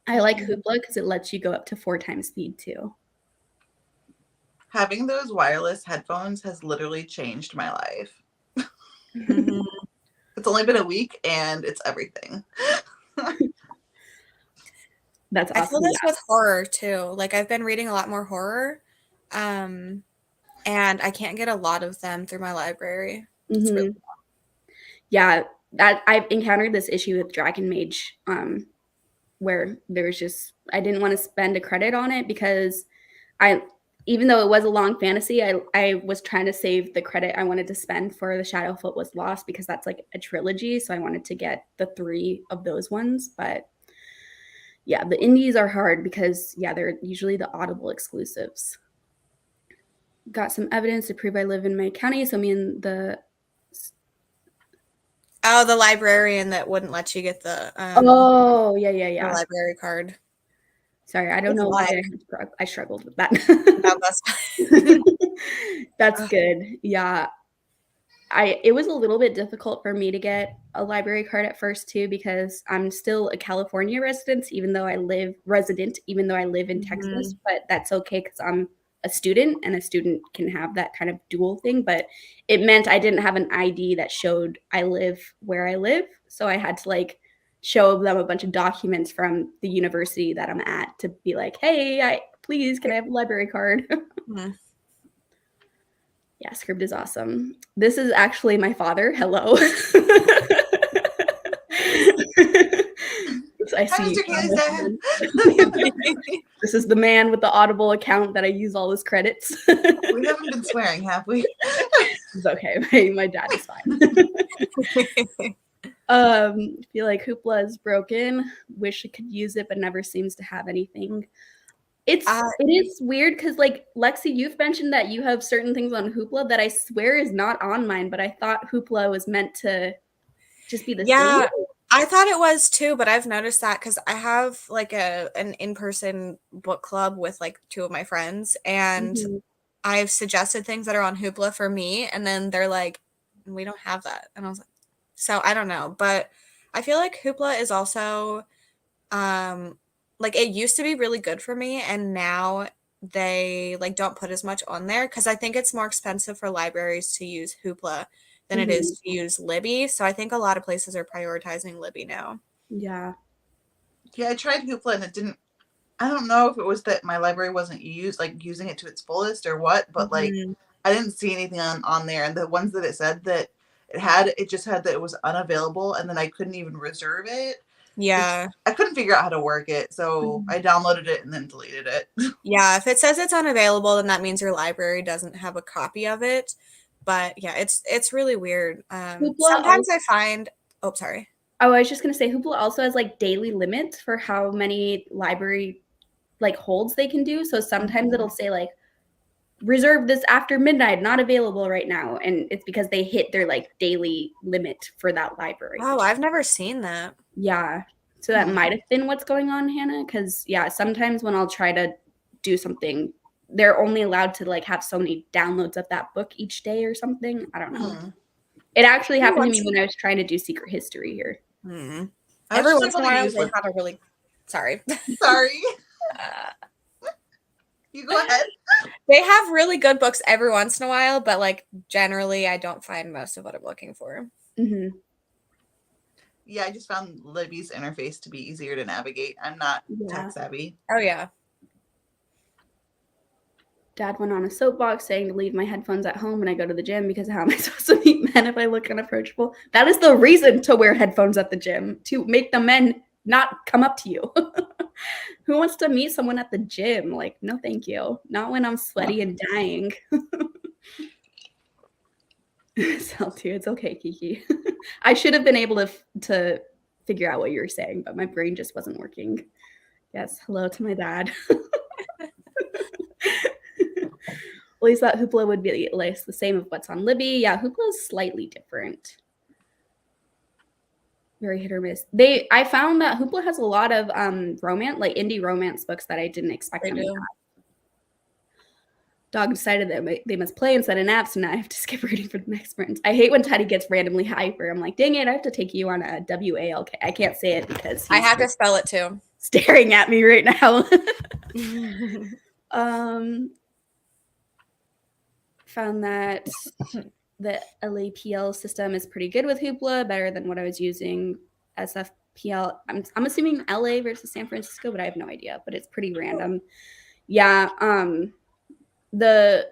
[SPEAKER 1] I like Hoopla because it lets you go up to 4 times speed too.
[SPEAKER 3] Having those wireless headphones has literally changed my life.
[SPEAKER 2] Mhm.
[SPEAKER 3] It's only been a week and it's everything.
[SPEAKER 1] That's
[SPEAKER 2] I feel
[SPEAKER 1] awesome.
[SPEAKER 2] this
[SPEAKER 1] Yeah.
[SPEAKER 2] with horror too. Like I've been reading a lot more horror, and I can't get a lot of them through my library. It's really
[SPEAKER 1] Yeah, that I've encountered this issue with Dragon Mage, where there's just I didn't want to spend a credit on it because I even though it was a long fantasy, I was trying to save the credit I wanted to spend for The Shadowfoot Was Lost because that's like a trilogy, so I wanted to get the 3 of those ones, but yeah, the indies are hard because yeah, they're usually the Audible exclusives. Got some evidence to prove I live in my county, so me and the
[SPEAKER 2] Oh, the librarian that wouldn't let you get the
[SPEAKER 1] Oh, yeah, yeah,
[SPEAKER 2] the
[SPEAKER 1] yeah.
[SPEAKER 2] library card.
[SPEAKER 1] Sorry, I don't
[SPEAKER 2] Good
[SPEAKER 1] know why
[SPEAKER 2] luck.
[SPEAKER 1] I struggled with that.
[SPEAKER 2] No, that's fine.
[SPEAKER 1] That's
[SPEAKER 2] Ugh.
[SPEAKER 1] good. Yeah. It was a little bit difficult for me to get a library card at first too because I'm still a California resident even though I live in Texas,
[SPEAKER 2] Mhm.
[SPEAKER 1] but that's okay cuz I'm a student and a student can have that kind of dual thing, but it meant I didn't have an ID that showed I live where I live, so I had to like show them a bunch of documents from the university that I'm at to be like, "Hey, please can I have a library card?"
[SPEAKER 2] Hmm.
[SPEAKER 1] Yeah, Scribd is awesome. This is actually my father. Hello. I
[SPEAKER 3] Hi,
[SPEAKER 1] see.
[SPEAKER 3] Mr. Kaylee's dad.
[SPEAKER 1] This is the man with the Audible account that I use all his credits.
[SPEAKER 3] We haven't been swearing, have we?
[SPEAKER 1] It's okay. My dad is fine. Feel like Hoopla is broken. Wish I could use it, but never seems to have anything. It is weird because like Lexi, you've mentioned that you have certain things on Hoopla that I swear is not on mine, but I thought Hoopla was meant to just be the same.
[SPEAKER 2] Yeah, I thought it was too, but I've noticed that because I have like an in-person book club with like 2 of my friends, and
[SPEAKER 1] Mhm.
[SPEAKER 2] I've suggested things that are on Hoopla for me, and then they're like, "We don't have that," and I was like, so I don't know, but I feel like Hoopla is also like it used to be really good for me, and now they like don't put as much on there because I think it's more expensive for libraries to use Hoopla than it
[SPEAKER 1] Mhm.
[SPEAKER 2] is to use Libby. So I think a lot of places are prioritizing Libby now.
[SPEAKER 1] Yeah.
[SPEAKER 3] Yeah, I tried Hoopla and it didn't. I don't know if it was that my library wasn't using it to its fullest or what, but like
[SPEAKER 2] Mhm.
[SPEAKER 3] I didn't see anything on there. And the ones that it said that it just had that it was unavailable, and then I couldn't even reserve it.
[SPEAKER 2] Yeah.
[SPEAKER 3] I couldn't figure out how to work it, so
[SPEAKER 2] Mhm.
[SPEAKER 3] I downloaded it and then deleted it.
[SPEAKER 2] Yeah, if it says it's unavailable, then that means your library doesn't have a copy of it. But yeah, it's really weird.
[SPEAKER 1] Hoopla
[SPEAKER 2] Sometimes
[SPEAKER 1] also
[SPEAKER 2] I find oh, sorry.
[SPEAKER 1] Oh, I was just gonna say Hoopla also has like daily limits for how many library like holds they can do. So sometimes it'll
[SPEAKER 2] Mhm.
[SPEAKER 1] say like reserve this after midnight, not available right now. And it's because they hit their like daily limit for that library,
[SPEAKER 2] Oh,
[SPEAKER 1] which
[SPEAKER 2] I've never seen that.
[SPEAKER 1] yeah. So that
[SPEAKER 3] Hmm.
[SPEAKER 1] might have been what's going on, Hannah. Cause yeah, sometimes when I'll try to do something, they're only allowed to like have so many downloads of that book each day or something. I don't know.
[SPEAKER 3] Hmm.
[SPEAKER 1] It actually
[SPEAKER 2] Every
[SPEAKER 1] happened to
[SPEAKER 2] once
[SPEAKER 1] me when I was trying to do secret history here.
[SPEAKER 2] hmm.
[SPEAKER 3] I was
[SPEAKER 2] Every
[SPEAKER 3] just
[SPEAKER 2] once
[SPEAKER 3] able
[SPEAKER 2] in a
[SPEAKER 3] to
[SPEAKER 2] while,
[SPEAKER 3] use
[SPEAKER 2] they
[SPEAKER 3] like.
[SPEAKER 2] have a really sorry.
[SPEAKER 3] Sorry, you go ahead.
[SPEAKER 2] They have really good books every once in a while, but like generally, I don't find most of what I'm looking for.
[SPEAKER 1] Mhm.
[SPEAKER 3] Yeah, I just found Libby's interface to be easier to navigate. I'm not tech savvy.
[SPEAKER 2] Oh yeah.
[SPEAKER 1] Dad went on a soapbox saying to leave my headphones at home when I go to the gym because how am I supposed to meet men if I look unapproachable? That is the reason to wear headphones at the gym, to make the men not come up to you. Who wants to meet someone at the gym? Like, no, thank you. Not when I'm sweaty and dying. So, too, it's okay, Kiki. I should have been able to figure out what you were saying, but my brain just wasn't working. Yes, hello to my dad. Always thought Hoopla would be like the same of what's on Libby. Yeah, Hoopla is slightly different. Very hit or miss. I found that Hoopla has a lot of romance, like indie romance books that I didn't expect them to have. Dog decided that they must play instead of nap, so now I have to skip reading for the next sprint. I hate when Teddy gets randomly hyper. I'm like, dang it, I have to take you on a WALK. I can't say it because
[SPEAKER 2] I have to spell it too.
[SPEAKER 1] Staring at me right now. Found that the LAPL system is pretty good with Hoopla, better than what I was using. SFPL, I'm assuming LA versus San Francisco, but I have no idea, but it's pretty random. Yeah, the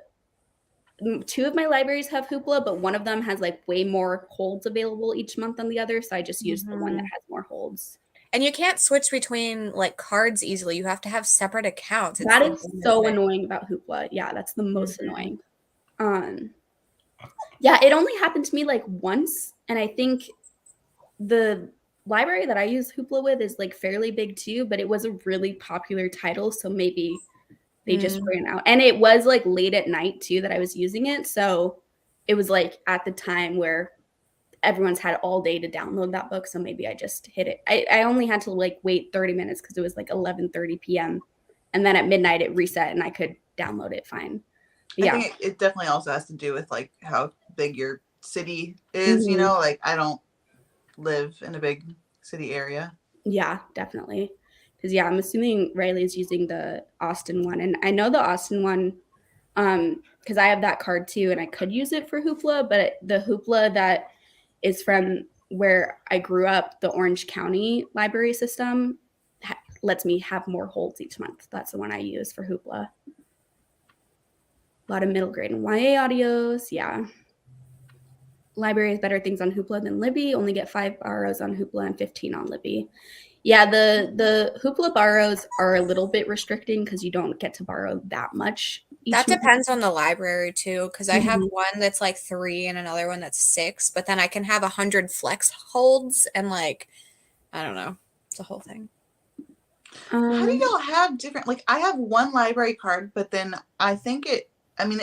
[SPEAKER 1] two of my libraries have Hoopla, but one of them has like way more holds available each month than the other, so I just use the one that has more holds.
[SPEAKER 2] And you can't switch between like cards easily. You have to have separate accounts.
[SPEAKER 1] That is so annoying about Hoopla. Yeah, that's the most annoying. Yeah, it only happened to me like once, and I think the library that I use Hoopla with is like fairly big too, but it was a really popular title, so maybe they just ran out. And it was like late at night too that I was using it, so it was like at the time where everyone's had all day to download that book, so maybe I just hit it. I only had to like wait 30 minutes because it was like 11:30 p.m. and then at midnight it reset and I could download it fine.
[SPEAKER 3] Yeah. I think it definitely also has to do with like how big your city is, you know, like I don't live in a big city area.
[SPEAKER 1] Yeah, definitely. Because yeah, I'm assuming Riley's using the Austin one, and I know the Austin one because I have that card too, and I could use it for Hoopla, but the Hoopla that is from where I grew up, the Orange County library system, lets me have more holds each month. That's the one I use for Hoopla. A lot of middle grade and YA audios, yeah. Library has better things on Hoopla than Libby. Only get 5 borrows on Hoopla and 15 on Libby. Yeah, the Hoopla borrows are a little bit restricting because you don't get to borrow that much.
[SPEAKER 2] That depends on the library too, because I have one that's like 3 and another one that's 6, but then I can have 100 flex holds and like, I don't know, it's a whole thing.
[SPEAKER 3] How do y'all have different, like I have one library card, but then I think it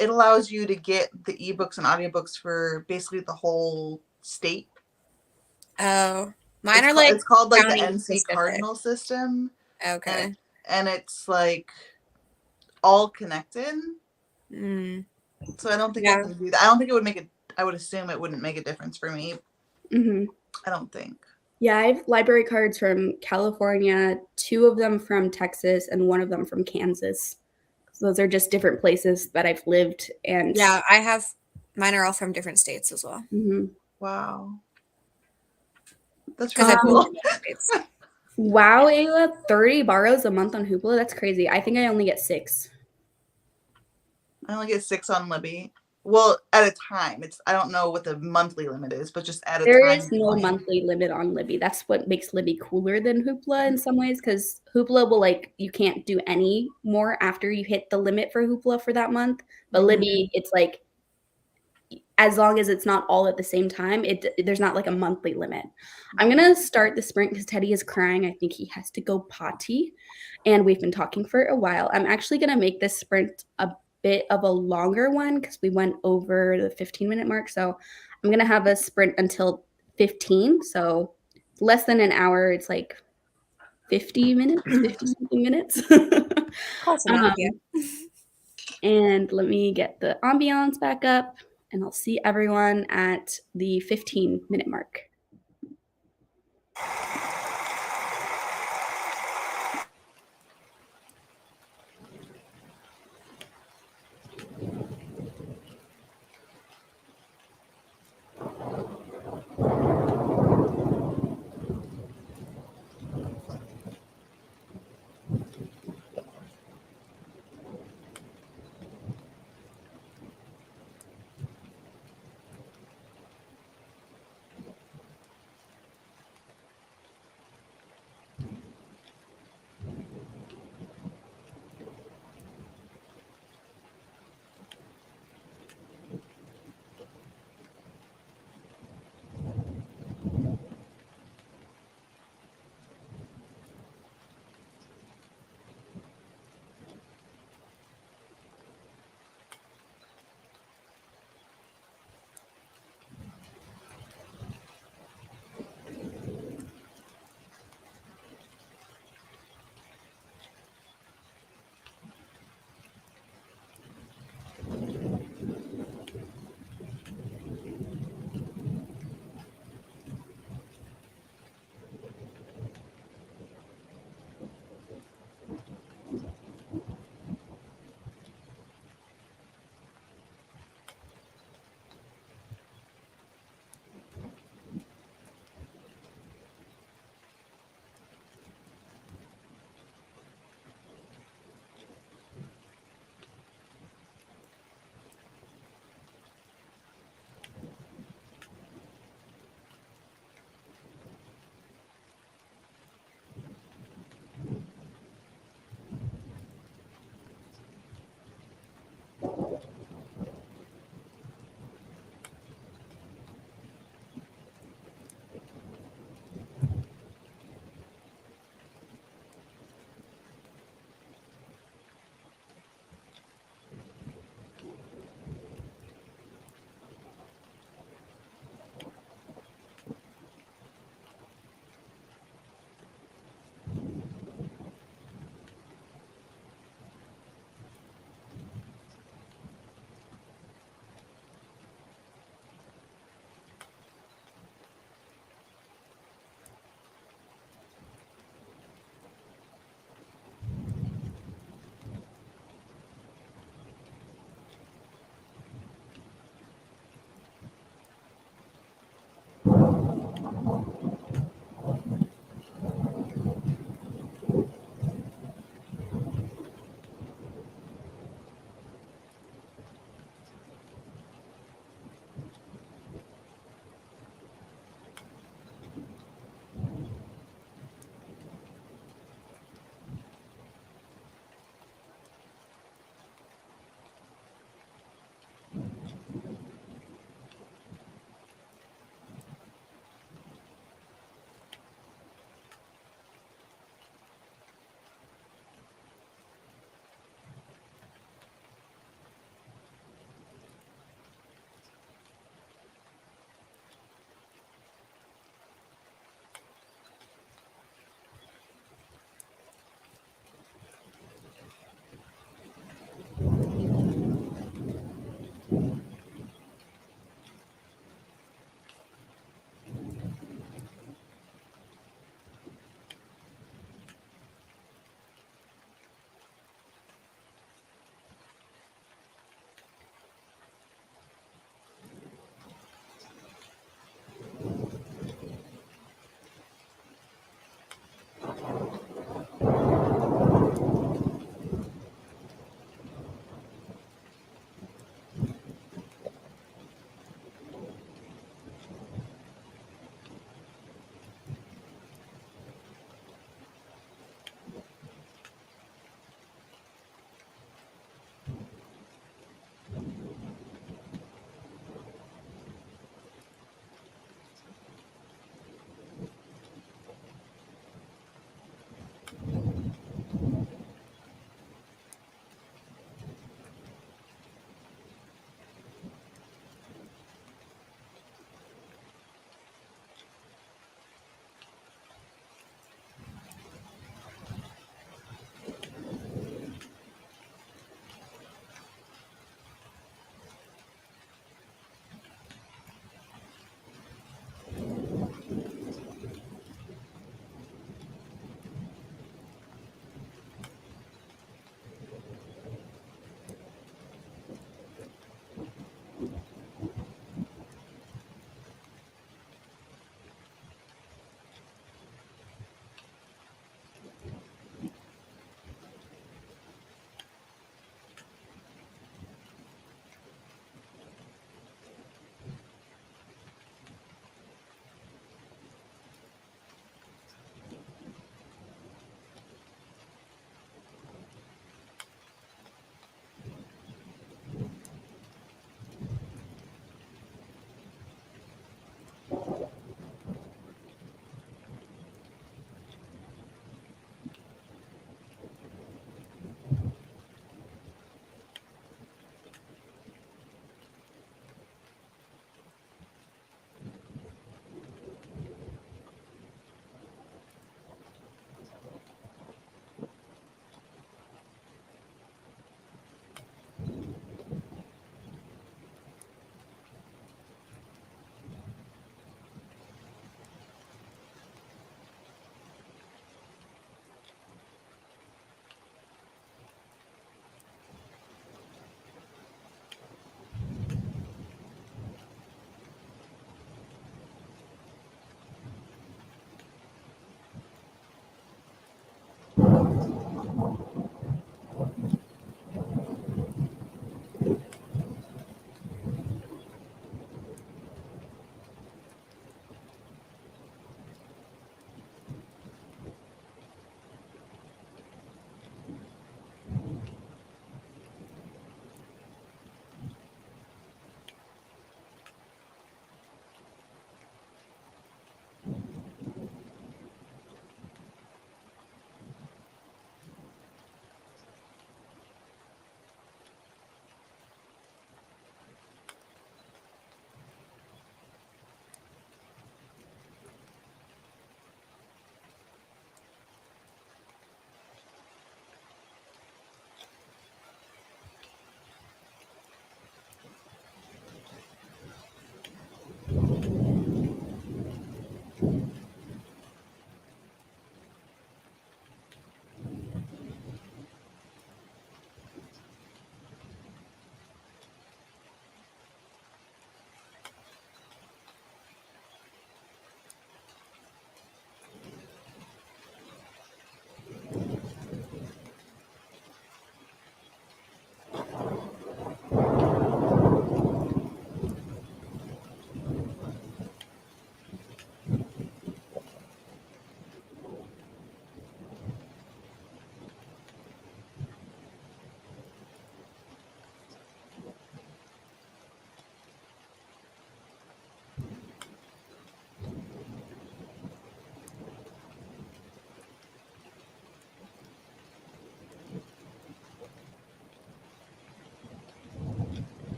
[SPEAKER 3] allows you to get the ebooks and audiobooks for basically the whole state.
[SPEAKER 2] Oh, mine are like
[SPEAKER 3] it's called like the NC Cardinal system.
[SPEAKER 2] Okay.
[SPEAKER 3] And it's like all connected. So I don't think I can do that. I don't think it would make it. I would assume it wouldn't make a difference for me. I don't think.
[SPEAKER 1] Yeah, I have library cards from California, 2 of them from Texas, and 1 of them from Kansas. So those are just different places that I've lived. And
[SPEAKER 2] yeah, I have mine are all from different states as well.
[SPEAKER 3] Wow, that's really cool.
[SPEAKER 1] Wow, Ayla, 30 borrows a month on Hoopla. That's crazy. I think I only get 6.
[SPEAKER 3] I only get 6 on Libby. Well, at a time. I don't know what the monthly limit is, but just at a time.
[SPEAKER 1] There is no monthly limit on Libby. That's what makes Libby cooler than Hoopla in some ways, because Hoopla will like you can't do any more after you hit the limit for Hoopla for that month. But Libby, it's like as long as it's not all at the same time, there's not like a monthly limit. I'm gonna start the sprint because Teddy is crying. I think he has to go potty, and we've been talking for a while. I'm actually gonna make this sprint a bit of a longer one because we went over the 15-minute mark. So I'm gonna have a sprint until 15. So less than an hour. It's like 50 minutes, 50 something minutes.
[SPEAKER 2] Close enough, yeah.
[SPEAKER 1] And let me get the ambiance back up, and I'll see everyone at the 15-minute mark.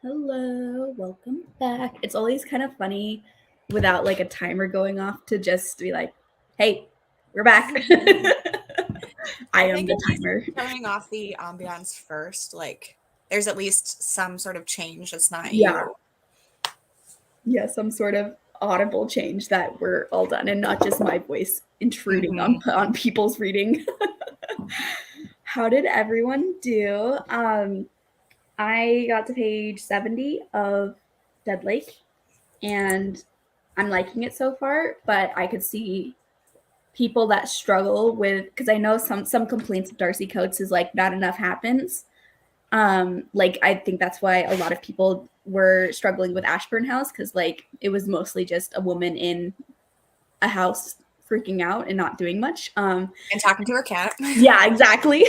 [SPEAKER 1] Hello, welcome back. It's always kind of funny without like a timer going off to just be like, hey, we're back. I am
[SPEAKER 2] think
[SPEAKER 1] the
[SPEAKER 2] at least
[SPEAKER 1] timer.
[SPEAKER 2] turning off the ambiance first, like there's at least some sort of change. It's not
[SPEAKER 1] Yeah.
[SPEAKER 2] you.
[SPEAKER 1] Yeah, some sort of audible change that we're all done and not just my voice intruding on people's reading. How did everyone do? I got to page 70 of Dead Lake and I'm liking it so far, but I could see people that struggle with, because I know some complaints of Darcy Coates is like not enough happens. Like I think that's why a lot of people were struggling with Ashburn House, because like it was mostly just a woman in a house freaking out and not doing much.
[SPEAKER 2] And talking to her cat.
[SPEAKER 1] Yeah, exactly.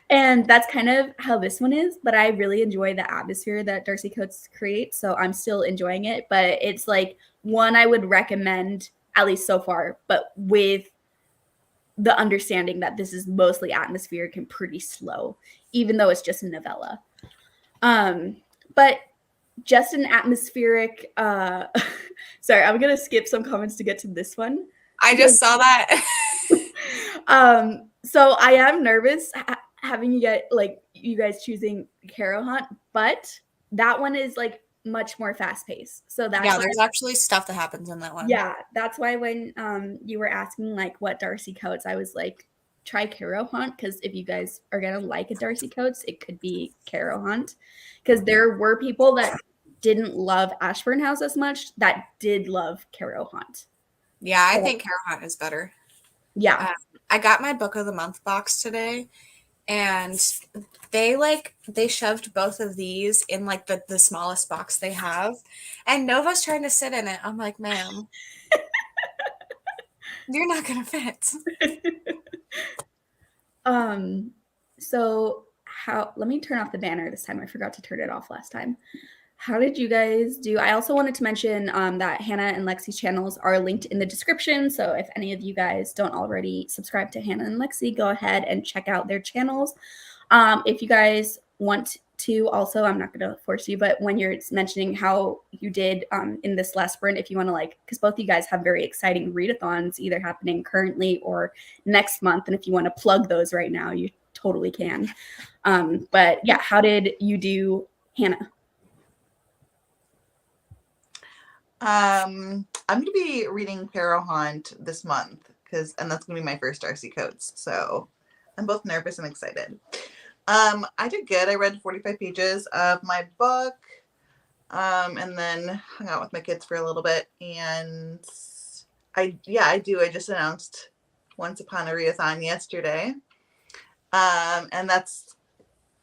[SPEAKER 1] And that's kind of how this one is, but I really enjoy the atmosphere that Darcy Coates creates, so I'm still enjoying it, but it's like one I would recommend at least so far, but with the understanding that this is mostly atmospheric and pretty slow, even though it's just a novella. But just an atmospheric sorry, I'm gonna skip some comments to get to this one.
[SPEAKER 2] I just saw that.
[SPEAKER 1] So I am nervous having you guys choosing Caro Hunt, but that one is like much more fast paced. So that's
[SPEAKER 2] yeah, there's actually stuff that happens in that one.
[SPEAKER 1] Yeah, that's why when you were asking like what Darcy Coates, I was like, try Caro Hunt, because if you guys are gonna like a Darcy Coates, it could be Caro Hunt, because there were people that didn't love Ashburn House as much that did love Caro Hunt.
[SPEAKER 2] Yeah, I think Caro Hunt is better.
[SPEAKER 1] Yeah.
[SPEAKER 2] I got my book of the month box today, and they shoved both of these in like the smallest box they have, and Nova's trying to sit in it. I'm like, ma'am, you're not gonna fit.
[SPEAKER 1] So let me turn off the banner this time. I forgot to turn it off last time. How did you guys do? I also wanted to mention that Hannah and Lexi's channels are linked in the description. So if any of you guys don't already subscribe to Hannah and Lexi, go ahead and check out their channels. If you guys want to also, I'm not going to force you, but when you're mentioning how you did in this last sprint, if you want to because both of you guys have very exciting readathons either happening currently or next month. And if you want to plug those right now, you totally can. But yeah, how did you do, Hannah?
[SPEAKER 3] I'm going to be reading Caro Hunt this month and that's going to be my first Darcy Coates. So I'm both nervous and excited. I did good. I read 45 pages of my book, and then hung out with my kids for a little bit. And I just announced Once Upon a Readathon yesterday. And that's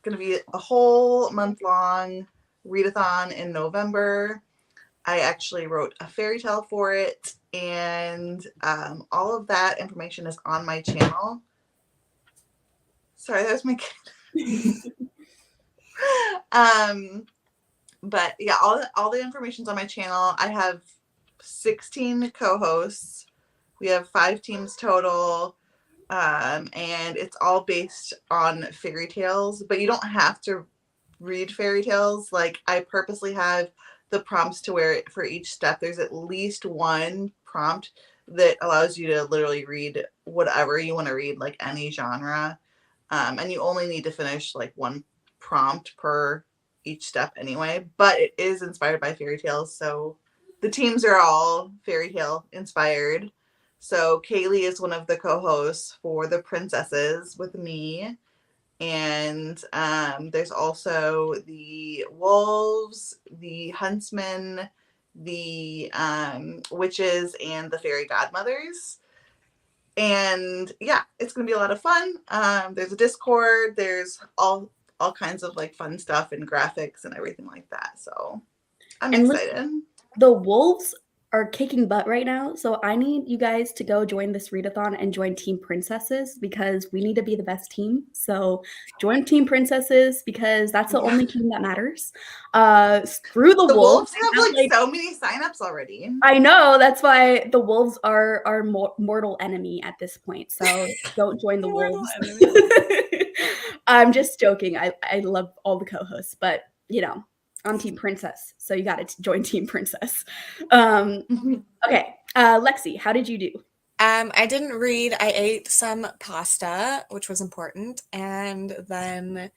[SPEAKER 3] going to be a whole month-long readathon in November. I actually wrote a fairy tale for it, and all of that information is on my channel. Sorry, that was my kid. But yeah, all the information's on my channel. I have 16 co-hosts. We have 5 teams total. And it's all based on fairy tales, but you don't have to read fairy tales. Like, I purposely have the prompts to where for each step there's at least one prompt that allows you to literally read whatever you want to read, like any genre. And you only need to finish like one prompt per each step anyway, but it is inspired by fairy tales. So the teams are all fairy tale inspired. So Kaylee is one of the co-hosts for the princesses with me. And there's also the wolves, the huntsmen, the witches, and the fairy godmothers. And yeah, it's gonna be a lot of fun. There's a Discord. There's all kinds of like fun stuff and graphics and everything like that. So I'm excited.
[SPEAKER 1] The wolves are kicking butt right now, so I need you guys to go join this readathon and join Team Princesses, because we need to be the best team. So join Team Princesses, because that's the only team that matters. Screw the wolves.
[SPEAKER 3] Have like so many signups already.
[SPEAKER 1] I know, that's why the wolves are our mortal enemy at this point. So don't join the wolves. I'm just joking. I love all the co-hosts, but you know, I'm Team Princess, so you got to join Team Princess. Okay, Lexi, how did you do?
[SPEAKER 2] I didn't read. I ate some pasta, which was important, and then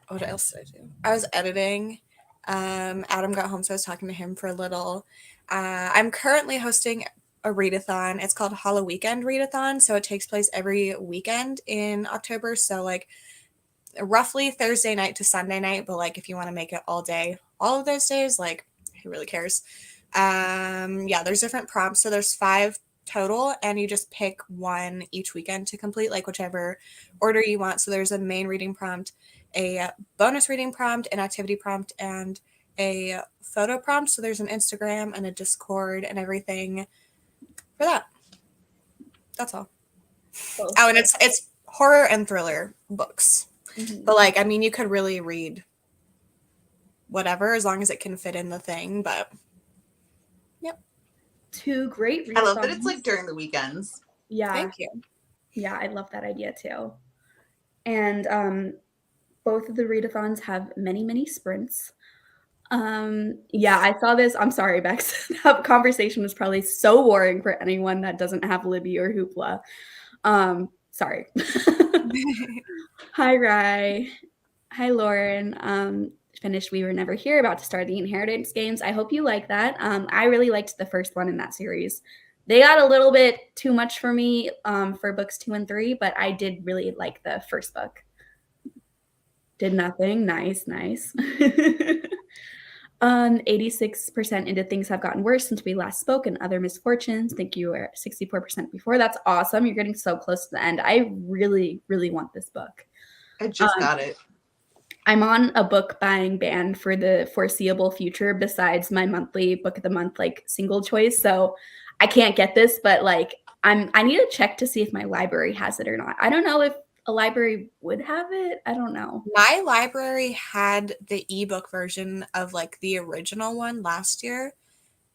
[SPEAKER 2] what else did I do? I was editing. Adam got home, so I was talking to him for a little. I'm currently hosting a readathon. It's called Hollow Weekend Readathon, so it takes place every weekend in October. So like roughly Thursday night to Sunday night, but like if you want to make it all day, all of those days, like who really cares? Yeah, there's different prompts. So there's 5 total, and you just pick one each weekend to complete, like whichever order you want. So there's a main reading prompt, a bonus reading prompt, an activity prompt, and a photo prompt. So there's an Instagram and a Discord and everything for that. That's all.
[SPEAKER 1] Cool.
[SPEAKER 2] Oh, and it's horror and thriller books.
[SPEAKER 1] Mhm.
[SPEAKER 2] But like, I mean, you could really read whatever as long as it can fit in the thing. But
[SPEAKER 1] 2 great readathons.
[SPEAKER 3] I love that it's like during the weekends.
[SPEAKER 1] Yeah.
[SPEAKER 2] thank you.
[SPEAKER 1] Yeah, I love that idea too. And both of the readathons have many, many sprints. Yeah, I saw this. I'm sorry, Bex. That conversation was probably so boring for anyone that doesn't have Libby or Hoopla. Sorry. Hi, Rye. Hi, Lauren. Finished We Were Never Here, about to start the Inheritance games. I hope you like that. I really liked the first one in that series. They got a little bit too much for me for books 2 and 3, but I did really like the first book. Did nothing. Nice. 86% into things have gotten worse since we last spoke and other misfortunes. Think you were at 64% before. That's awesome. You're getting so close to the end. I really, really want this book.
[SPEAKER 3] I just got it.
[SPEAKER 1] I'm on a book buying ban for the foreseeable future besides my monthly book of the month, like single choice. So I can't get this, but like I need to check to see if my library has it or not. I don't know if a library would have it. I don't know.
[SPEAKER 2] My library had the ebook version of like the original one last year.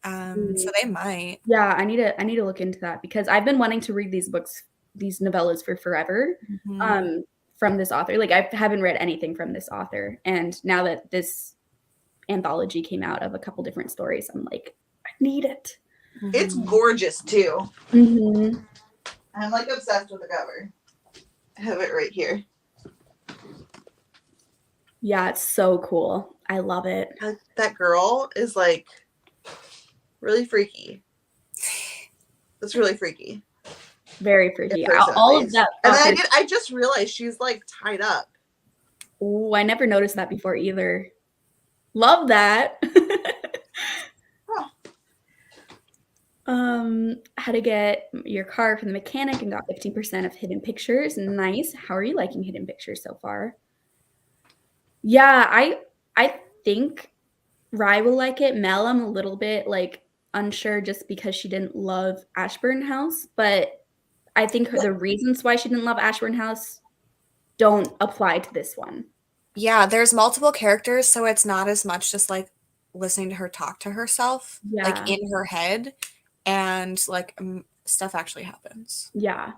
[SPEAKER 2] So they might.
[SPEAKER 1] Yeah, I need to look into that because I've been wanting to read these books, these novellas for forever. From this author. Like I haven't read anything from this author. And now that this anthology came out of a couple different stories, I'm like, I need it.
[SPEAKER 3] It's gorgeous too.
[SPEAKER 1] Mm-hmm.
[SPEAKER 3] I'm like obsessed with the cover. I have it right here.
[SPEAKER 1] Yeah, it's so cool. I love it.
[SPEAKER 3] That girl is like really freaky. It's really freaky.
[SPEAKER 1] Very freaky. All of that.
[SPEAKER 3] And then I just realized she's like tied up.
[SPEAKER 1] Oh, I never noticed that before either. Love that. How to get your car from the mechanic and got 15% of hidden pictures. Nice. How are you liking hidden pictures so far? Yeah, I think Rye will like it. Mel, I'm a little bit like unsure just because she didn't love Ashburn House, but I think the reasons why she didn't love Ashburn House don't apply to this one.
[SPEAKER 2] Yeah, there's multiple characters, so it's not as much just like listening to her talk to herself, like in her head, and like stuff actually happens.
[SPEAKER 1] Yeah.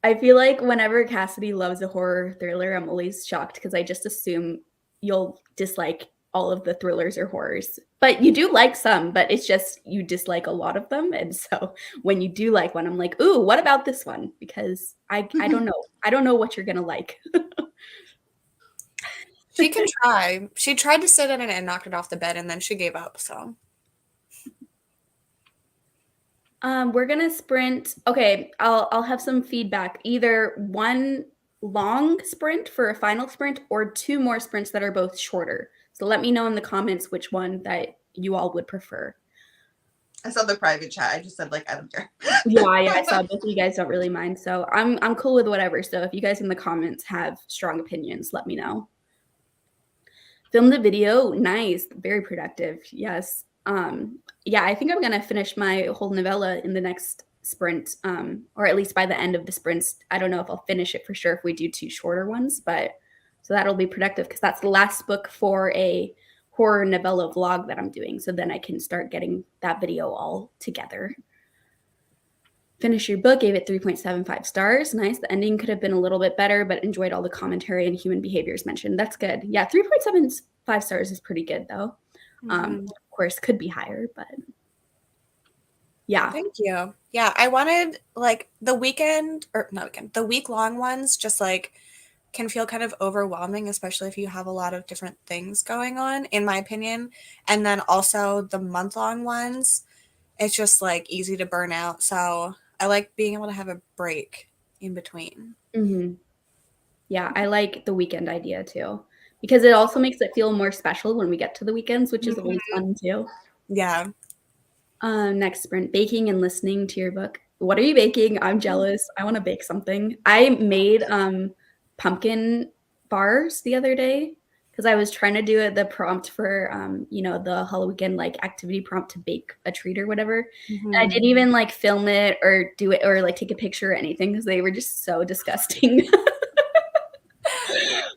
[SPEAKER 1] I feel like whenever Cassidy loves a horror thriller, I'm always shocked because I just assume you'll dislike all of the thrillers or horrors. But you do like some, but it's just you dislike a lot of them. And so when you do like one, I'm like, ooh, what about this one? Because I don't know. I don't know what you're going to like.
[SPEAKER 2] She can try. She tried to sit in it and knocked it off the bed, and then she gave up, so.
[SPEAKER 1] We're gonna sprint. Okay, I'll have some feedback. Either one long sprint for a final sprint or 2 more sprints that are both shorter. So let me know in the comments which one that you all would prefer.
[SPEAKER 3] I saw the private chat. I just said like I don't care.
[SPEAKER 1] Yeah, I saw both of you guys don't really mind. So I'm cool with whatever. So if you guys in the comments have strong opinions, let me know. Film the video. Nice. Very productive. Yes. Yeah, I think I'm going to finish my whole novella in the next sprint, or at least by the end of the sprints. I don't know if I'll finish it for sure if we do 2 shorter ones, but so that'll be productive because that's the last book for a horror novella vlog that I'm doing. So then I can start getting that video all together. Finished your book, gave it 3.75 stars. Nice. The ending could have been a little bit better, but enjoyed all the commentary and human behaviors mentioned. That's good. Yeah, 3.75 stars is pretty good, though. Of course, could be higher, but yeah.
[SPEAKER 2] Thank you. Yeah, I wanted like the week-long ones just like can feel kind of overwhelming, especially if you have a lot of different things going on, in my opinion. And then also the month-long ones, it's just like easy to burn out. So I like being able to have a break in between.
[SPEAKER 1] Mm-hmm. Yeah, I like the weekend idea too, because it also makes it feel more special when we get to the weekends, which is always fun too.
[SPEAKER 2] Yeah.
[SPEAKER 1] Next sprint, baking and listening to your book. What are you baking? I'm jealous. I want to bake something. I made pumpkin bars the other day because I was trying to do it the prompt for the Halloween like activity prompt to bake a treat or whatever. And I didn't even like film it or do it or like take a picture or anything because they were just so disgusting.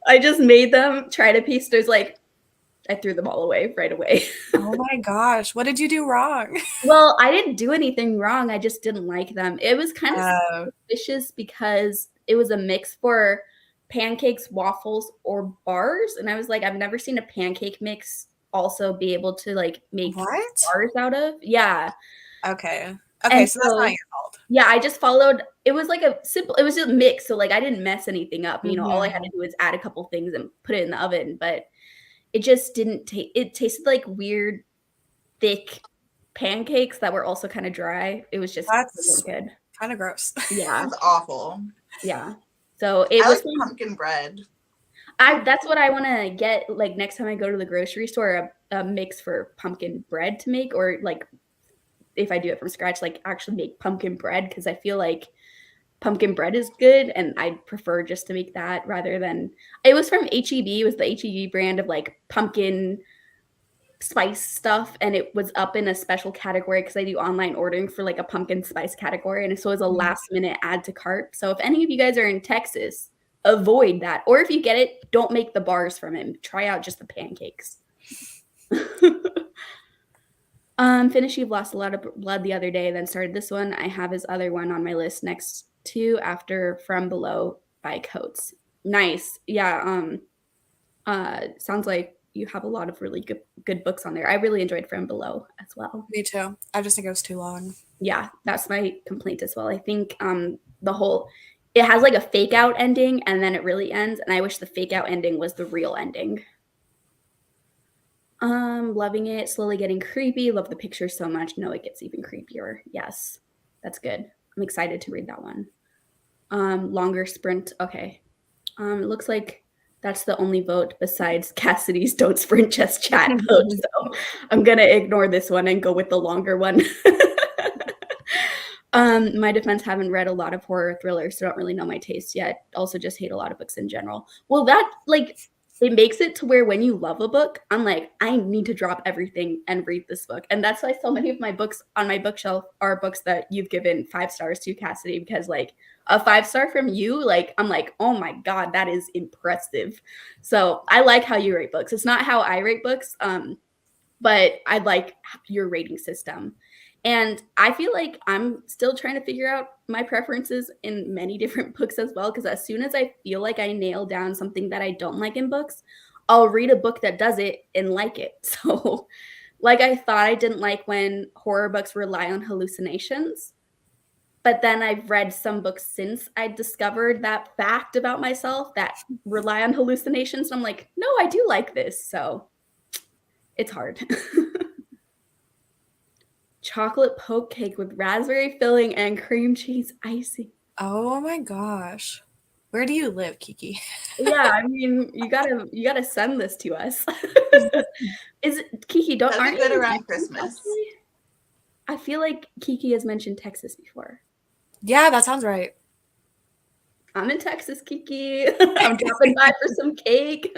[SPEAKER 1] I just made them, tried a piece. There's like I threw them all away right away.
[SPEAKER 2] Oh my gosh, what did you do wrong?
[SPEAKER 1] Well, I didn't do anything wrong. I just didn't like them. It was kind of suspicious because it was a mix for pancakes, waffles, or bars. And I was like, I've never seen a pancake mix also be able to like make bars out of. Yeah.
[SPEAKER 2] Okay. Okay, so that's not your fault.
[SPEAKER 1] Yeah, I just followed. It was like it was just a mix. So like I didn't mess anything up. All I had to do was add a couple things and put it in the oven. But it just didn't taste, it tasted like weird, thick pancakes that were also kind of dry. It was just wasn't good.
[SPEAKER 2] Kind of gross.
[SPEAKER 1] Yeah.
[SPEAKER 3] That's awful.
[SPEAKER 1] Yeah. So it was
[SPEAKER 3] like pumpkin bread.
[SPEAKER 1] That's what I want to get like next time I go to the grocery store, a mix for pumpkin bread to make, or like if I do it from scratch, like actually make pumpkin bread, because I feel like pumpkin bread is good and I prefer just to make that rather than it was from HEB. It was the HEB brand of like pumpkin spice stuff, and it was up in a special category because I do online ordering for like a pumpkin spice category, and so it was a last minute add to cart. So if any of you guys are in Texas, avoid that, or if you get it, don't make the bars from it. Try out just the pancakes. Finish You've Lost a Lot of Blood the other day, then started this one. I have his other one on my list next to after From Below by Coates. Nice. Yeah. Sounds like you have a lot of really good books on there. I really enjoyed From Below as well.
[SPEAKER 2] Me too. I just think it was too long.
[SPEAKER 1] Yeah, that's my complaint as well. I think it has like a fake out ending and then it really ends, and I wish the fake out ending was the real ending. Loving it. Slowly getting creepy. Love the picture so much. No, it gets even creepier. Yes, that's good. I'm excited to read that one. Longer sprint. Okay. It looks like that's the only vote besides Cassidy's Don't Sprint Just Chat vote. So I'm going to ignore this one and go with the longer one. My defense, haven't read a lot of horror thrillers, so don't really know my taste yet. Also just hate a lot of books in general. Well, that like it makes it to where when you love a book, I'm like, I need to drop everything and read this book. And that's why so many of my books on my bookshelf are books that you've given 5 stars to, Cassidy, because like a 5-star from you, like I'm like, oh my God, that is impressive. So I like how you rate books. It's not how I rate books, but I like your rating system. And I feel like I'm still trying to figure out my preferences in many different books as well, because as soon as I feel like I nail down something that I don't like in books, I'll read a book that does it and like it. So like I thought I didn't like when horror books rely on hallucinations. But then I've read some books since I discovered that fact about myself that rely on hallucinations. And I'm like, no, I do like this. So it's hard. Chocolate poke cake with raspberry filling and cream cheese icing.
[SPEAKER 2] Oh my gosh. Where do you live, Kiki?
[SPEAKER 1] Yeah, I mean, you gotta send this to us. Is it Kiki? Aren't
[SPEAKER 3] good
[SPEAKER 1] you
[SPEAKER 3] around Christmas?
[SPEAKER 1] Actually? I feel like Kiki has mentioned Texas before.
[SPEAKER 2] Yeah, that sounds right.
[SPEAKER 1] I'm in Texas, Kiki. I'm dropping by for some cake.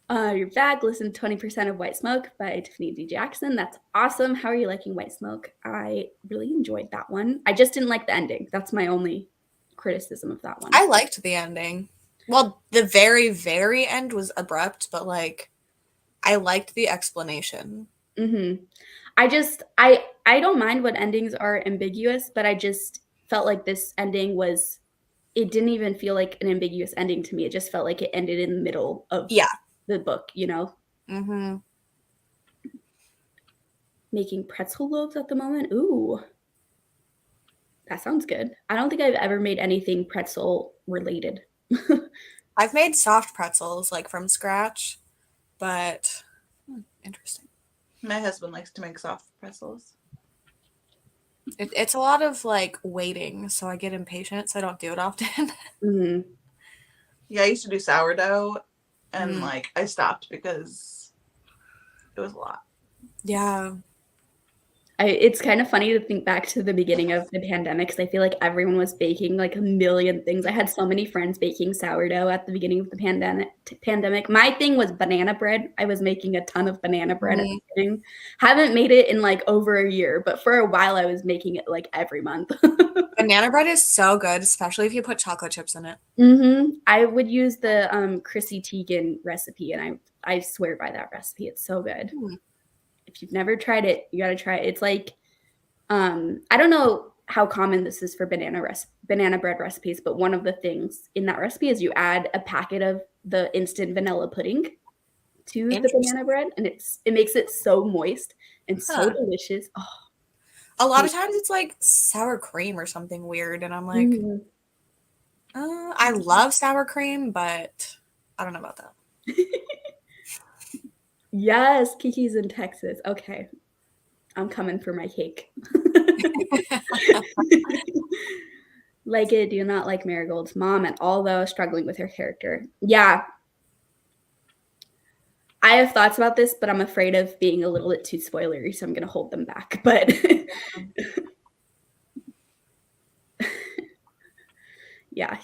[SPEAKER 1] You're back. Listen to 20% of White Smoke by Tiffany D. Jackson. That's awesome. How are you liking White Smoke? I really enjoyed that one. I just didn't like the ending. That's my only criticism of that one.
[SPEAKER 2] I liked the ending. Well, the very, very end was abrupt, but like I liked the explanation.
[SPEAKER 1] Mhm. I don't mind when endings are ambiguous, but I just felt like this ending was it didn't even feel like an ambiguous ending to me. It just felt like it ended in the middle of
[SPEAKER 2] Yeah.
[SPEAKER 1] the book, you know?
[SPEAKER 2] Mm-hmm.
[SPEAKER 1] Making pretzel loaves at the moment? Ooh, that sounds good. I don't think I've ever made anything pretzel related.
[SPEAKER 2] I've made soft pretzels like from scratch, but interesting.
[SPEAKER 3] My husband likes to make soft pretzels.
[SPEAKER 2] It's a lot of like waiting, so I get impatient, so I don't do it often.
[SPEAKER 1] Mhm.
[SPEAKER 3] Yeah, I used to do sourdough, and
[SPEAKER 2] Mm.
[SPEAKER 3] like I stopped because it was a lot.
[SPEAKER 2] Yeah.
[SPEAKER 1] It's kind of funny to think back to the beginning of the pandemic because I feel like everyone was baking like a million things. I had so many friends baking sourdough at the beginning of the pandemic. My thing was banana bread. I was making a ton of banana bread at the
[SPEAKER 2] Mm.
[SPEAKER 1] beginning. Haven't made it in like over a year, but for a while I was making it like every month.
[SPEAKER 2] Banana bread is so good, especially if you put chocolate chips in it.
[SPEAKER 1] I would use the Chrissy Teigen recipe, and I swear by that recipe. It's so good.
[SPEAKER 2] Mm.
[SPEAKER 1] If you've never tried it, you got to try it. It's like I don't know how common this is for banana bread recipes, but one of the things in that recipe is you add a packet of the instant vanilla pudding to the
[SPEAKER 2] Interesting.
[SPEAKER 1] banana bread, and it makes it so moist and so
[SPEAKER 2] Huh.
[SPEAKER 1] delicious. Oh,
[SPEAKER 2] A lot
[SPEAKER 1] it,
[SPEAKER 2] of times it's like sour cream or something weird, and I'm like,
[SPEAKER 1] mm.
[SPEAKER 2] I love sour cream, but I don't know about that.
[SPEAKER 1] Yes, Kiki's in Texas. Okay, I'm coming for my cake. Like it, do not like Marigold's mom at all, though, struggling with her character. Yeah, I have thoughts about this, but I'm afraid of being a little bit too spoilery, so I'm going to hold them back. But yeah,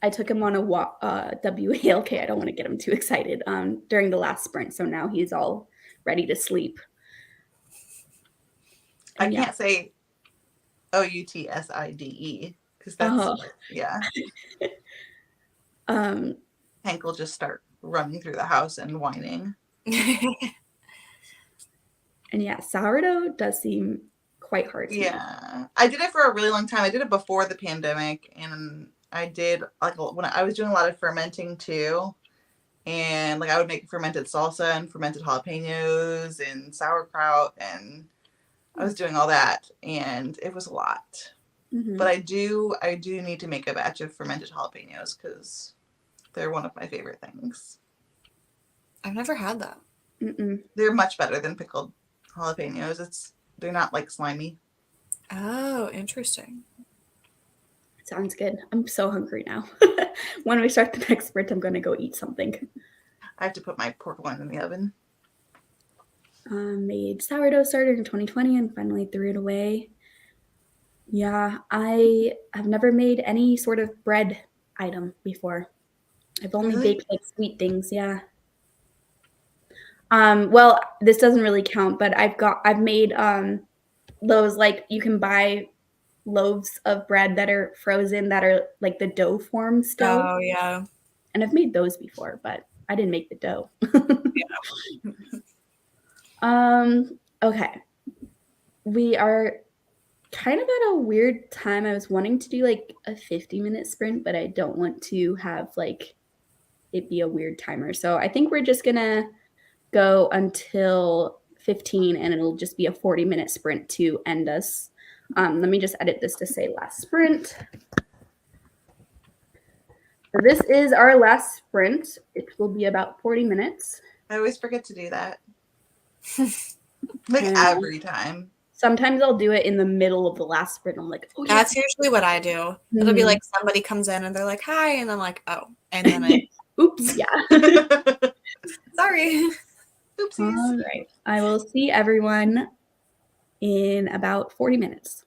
[SPEAKER 1] I took him on a walk, WALK. I don't want to get him too excited during the last sprint, so now he's all ready to sleep.
[SPEAKER 3] I
[SPEAKER 1] And yeah,
[SPEAKER 3] can't say OUTSIDE because that's
[SPEAKER 1] oh,
[SPEAKER 3] yeah.
[SPEAKER 1] um,
[SPEAKER 3] Hank will just start running through the house and whining.
[SPEAKER 1] and yeah, sourdough does seem quite hard to make.
[SPEAKER 3] Yeah, I did it for a really long time. I did it before the pandemic, and I did like when I was doing a lot of fermenting too, and like I would make fermented salsa and fermented jalapenos and sauerkraut, and I was doing all that, and it was a lot.
[SPEAKER 1] Mm-hmm.
[SPEAKER 3] But I do need to make a batch of fermented jalapenos because they're one of my favorite things.
[SPEAKER 2] I've never had that.
[SPEAKER 1] Mm-mm.
[SPEAKER 3] They're much better than pickled jalapenos. They're not like slimy.
[SPEAKER 2] Oh, interesting.
[SPEAKER 1] Sounds good. I'm so hungry now. When we start the next sprint, I'm going to go eat something.
[SPEAKER 3] I have to put my pork loin in the oven.
[SPEAKER 1] Made sourdough starter in 2020 and finally threw it away. Yeah, I have never made any sort of bread item before. I've only
[SPEAKER 3] Really?
[SPEAKER 1] baked like sweet things, yeah. Well, this doesn't really count, but I've made those like you can buy loaves of bread that are frozen that are like the dough form still.
[SPEAKER 2] Oh, yeah.
[SPEAKER 1] And I've made those before, but I didn't make the dough. Okay. We are kind of at a weird time. I was wanting to do like a 50-minute sprint, but I don't want to have like it be a weird timer. So I think we're just gonna go until 15 and it'll just be a 40-minute sprint to end us. Let me just edit this to say last sprint. So this is our last sprint. It will be about 40 minutes.
[SPEAKER 3] I always forget to do that. Like every time.
[SPEAKER 1] Sometimes I'll do it in the middle of the last sprint. I'm like, oh yeah.
[SPEAKER 2] That's usually what I do. It'll be like somebody comes in and they're like, hi, and I'm like, oh. And then I
[SPEAKER 1] oops, yeah.
[SPEAKER 2] sorry.
[SPEAKER 3] Oopsies.
[SPEAKER 1] All right. I will see everyone in about 40 minutes.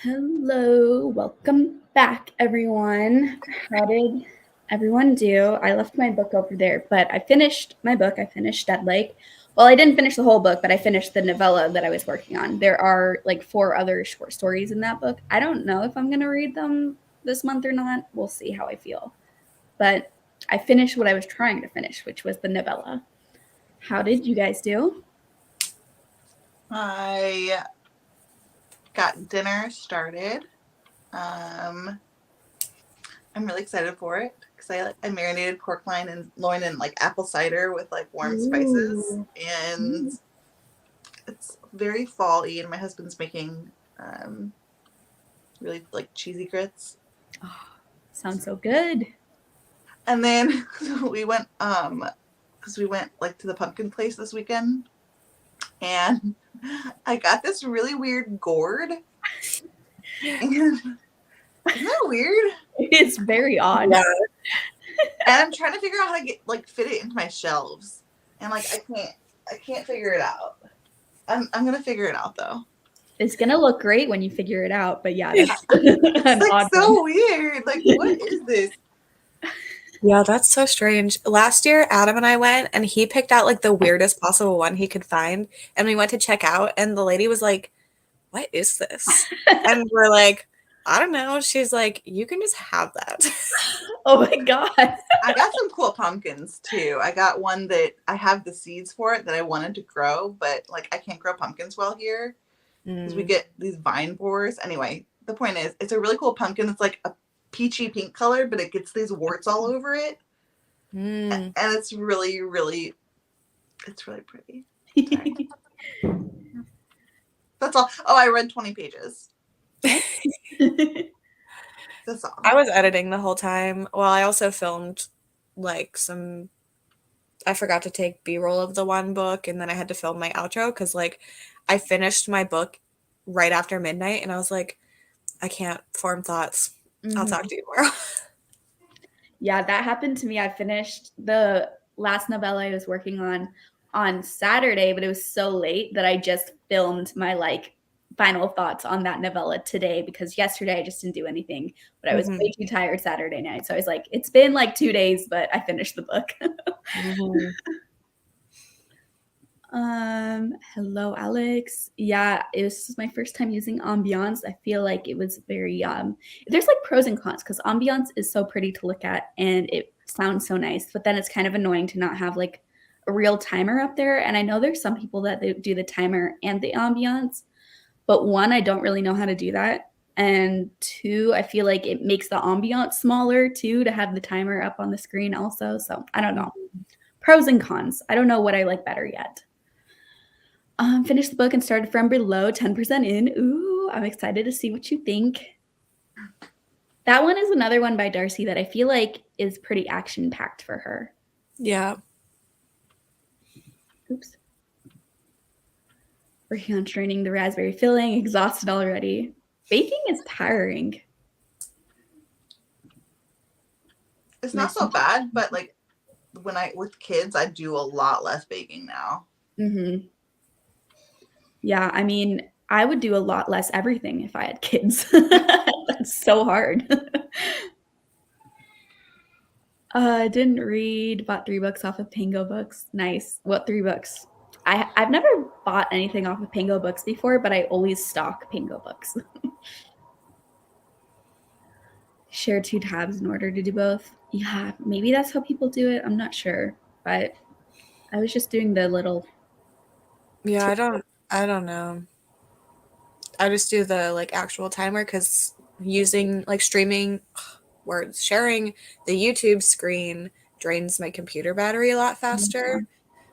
[SPEAKER 1] Hello, welcome back, everyone. How did everyone do? I left my book over there, but I finished my book. I finished Dead Lake. Well, I didn't finish the whole book, but I finished the novella that I was working on. There are like 4 other short stories in that book. I don't know if I'm going to read them this month or not. We'll see how I feel. But I finished what I was trying to finish, which was the novella. How did you guys do?
[SPEAKER 3] I got dinner started. I'm really excited for it because I marinated pork loin in like apple cider with like warm spices, and it's very fall-y. And my husband's making really like cheesy grits.
[SPEAKER 1] Oh, sounds so good.
[SPEAKER 3] And then we went because we went like to the pumpkin place this weekend, and I got this really weird gourd. And isn't that weird?
[SPEAKER 1] It's very odd.
[SPEAKER 2] Yeah.
[SPEAKER 3] And I'm trying to figure out how to fit it into my shelves, and like I can't figure it out. I'm gonna figure it out though.
[SPEAKER 1] It's gonna look great when you figure it out, but yeah, that's
[SPEAKER 3] It's like so weird. Like, what is this?
[SPEAKER 2] Yeah, that's so strange. Last year, Adam and I went, and he picked out like the weirdest possible one he could find, and we went to check out, and the lady was like, "What is this?" And we're like, "I don't know." She's like, "You can just have that."
[SPEAKER 1] Oh my god.
[SPEAKER 3] I got some cool pumpkins too. I got one that I have the seeds for it that I wanted to grow, but like I can't grow pumpkins well here because we get these vine borers. Anyway, the point is, it's a really cool pumpkin. It's like a peachy pink color, but it gets these warts all over it, and it's really, really, it's really pretty. That's all. Oh, I read 20 pages. That's all.
[SPEAKER 2] I was editing the whole time. Well, I also filmed like I forgot to take B-roll of the one book, and then I had to film my outro because like I finished my book right after midnight, and I was like, I can't form thoughts. I'll talk to you tomorrow.
[SPEAKER 1] Yeah, that happened to me. I finished the last novella I was working on Saturday, but it was so late that I just filmed my like final thoughts on that novella today because yesterday I just didn't do anything, but I was way too tired Saturday night. So I was like, it's been like 2 days, but I finished the book. Hello, Alex. Yeah, it was my first time using Ambiance. I feel like it was very there's like pros and cons because Ambiance is so pretty to look at and it sounds so nice, but then it's kind of annoying to not have like a real timer up there. And I know there's some people that they do the timer and the Ambiance, but 1, I don't really know how to do that. And 2, I feel like it makes the Ambiance smaller too to have the timer up on the screen also. So I don't know. Pros and cons. I don't know what I like better yet. Finished the book and started from below, 10% in. Ooh, I'm excited to see what you think. That one is another one by Darcy that I feel like is pretty action-packed for her.
[SPEAKER 2] Yeah.
[SPEAKER 1] Oops. Working on straining the raspberry filling, exhausted already. Baking is tiring.
[SPEAKER 3] It's not so bad, but like with kids, I do a lot less baking now.
[SPEAKER 1] Yeah, I mean, I would do a lot less everything if I had kids. That's so hard. Didn't read, bought 3 books off of Pango Books. Nice. What 3 books? I've never bought anything off of Pango Books before, but I always stock Pango Books. Share 2 tabs in order to do both. Yeah, maybe that's how people do it. I'm not sure, but I was just doing the little.
[SPEAKER 2] Yeah, I don't know. I just do the like actual timer because using like sharing the YouTube screen drains my computer battery a lot faster.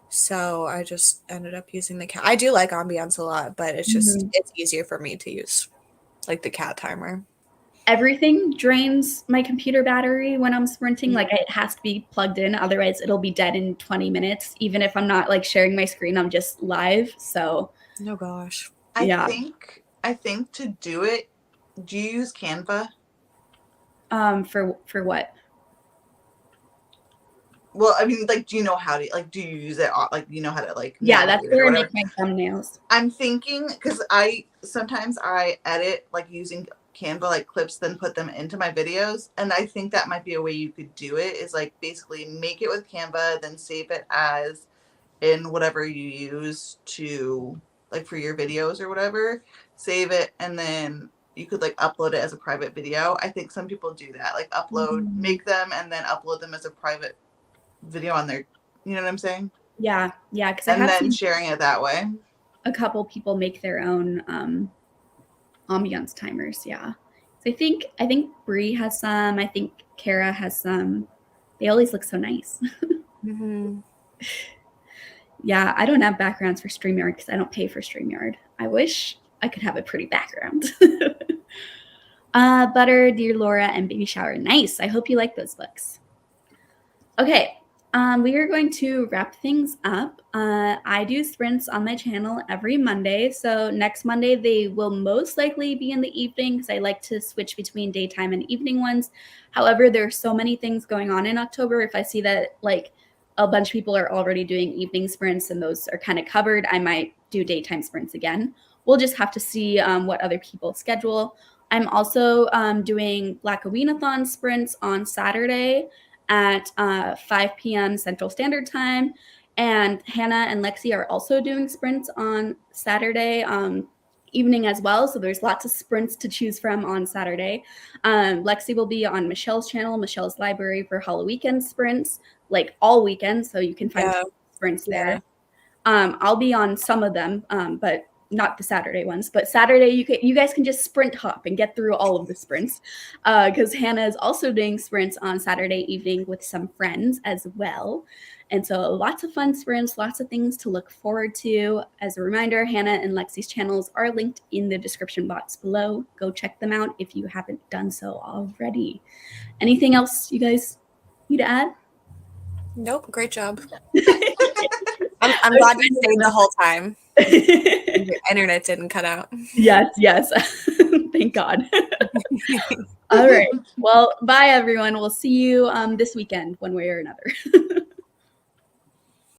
[SPEAKER 2] So I just ended up using the cat. I do like Ambiance a lot, but it's just it's easier for me to use like the cat timer.
[SPEAKER 1] Everything drains my computer battery when I'm sprinting. Like it has to be plugged in, otherwise it'll be dead in 20 minutes. Even if I'm not like sharing my screen, I'm just live. So
[SPEAKER 2] oh gosh.
[SPEAKER 3] I think to do it, do you use Canva?
[SPEAKER 1] For what?
[SPEAKER 3] Well, I mean, like, do you know how to, like, do you use it, like, you know how to, like,
[SPEAKER 1] Yeah, that's
[SPEAKER 3] navigate it or
[SPEAKER 1] where I
[SPEAKER 3] whatever?
[SPEAKER 1] make my thumbnails.
[SPEAKER 3] I'm thinking, because sometimes I edit, like, using Canva, like, clips, then put them into my videos, and I think that might be a way you could do it, is, like, basically make it with Canva, then save it as in whatever you use to, like, for your videos or whatever, save it, and then you could, like, upload it as a private video. I think some people do that, like, make them and then upload them as a private video on their, you know what I'm saying?
[SPEAKER 1] Yeah, because I
[SPEAKER 3] And
[SPEAKER 1] have
[SPEAKER 3] then
[SPEAKER 1] seen
[SPEAKER 3] sharing it that way.
[SPEAKER 1] a couple people make their own ambiance timers. Yeah, so I think Brie has some. I think Kara has some. They always look so nice.
[SPEAKER 2] Mm-hmm.
[SPEAKER 1] Yeah, I don't have backgrounds for StreamYard because I don't pay for StreamYard. I wish I could have a pretty background. Butter, Dear Laura, and Baby Shower. Nice. I hope you like those books. Okay, we are going to wrap things up. I do sprints on my channel every Monday. So next Monday, they will most likely be in the evening because I like to switch between daytime and evening ones. However, there are so many things going on in October. If I see that like a bunch of people are already doing evening sprints and those are kind of covered, I might do daytime sprints again. We'll just have to see what other people schedule. I'm also doing Black Aweenathon sprints on Saturday at 5 p.m. Central Standard Time. And Hannah and Lexi are also doing sprints on Saturday evening as well. So there's lots of sprints to choose from on Saturday. Lexi will be on Michelle's channel, Michelle's Library, for Halloween weekend sprints, like all weekends. So you can find sprints there. I'll be on some of them, but not the Saturday ones. But Saturday, you guys can just sprint hop and get through all of the sprints, because Hannah is also doing sprints on Saturday evening with some friends as well. And so lots of fun sprints, lots of things to look forward to. As a reminder, Hannah and Lexi's channels are linked in the description box below. Go check them out if you haven't done so already. Anything else you guys need to add?
[SPEAKER 2] Nope. Great job. I'm glad you stayed the whole time. Your internet didn't cut out.
[SPEAKER 1] Yes. Thank God. All right. Well, bye everyone. We'll see you this weekend one way or another.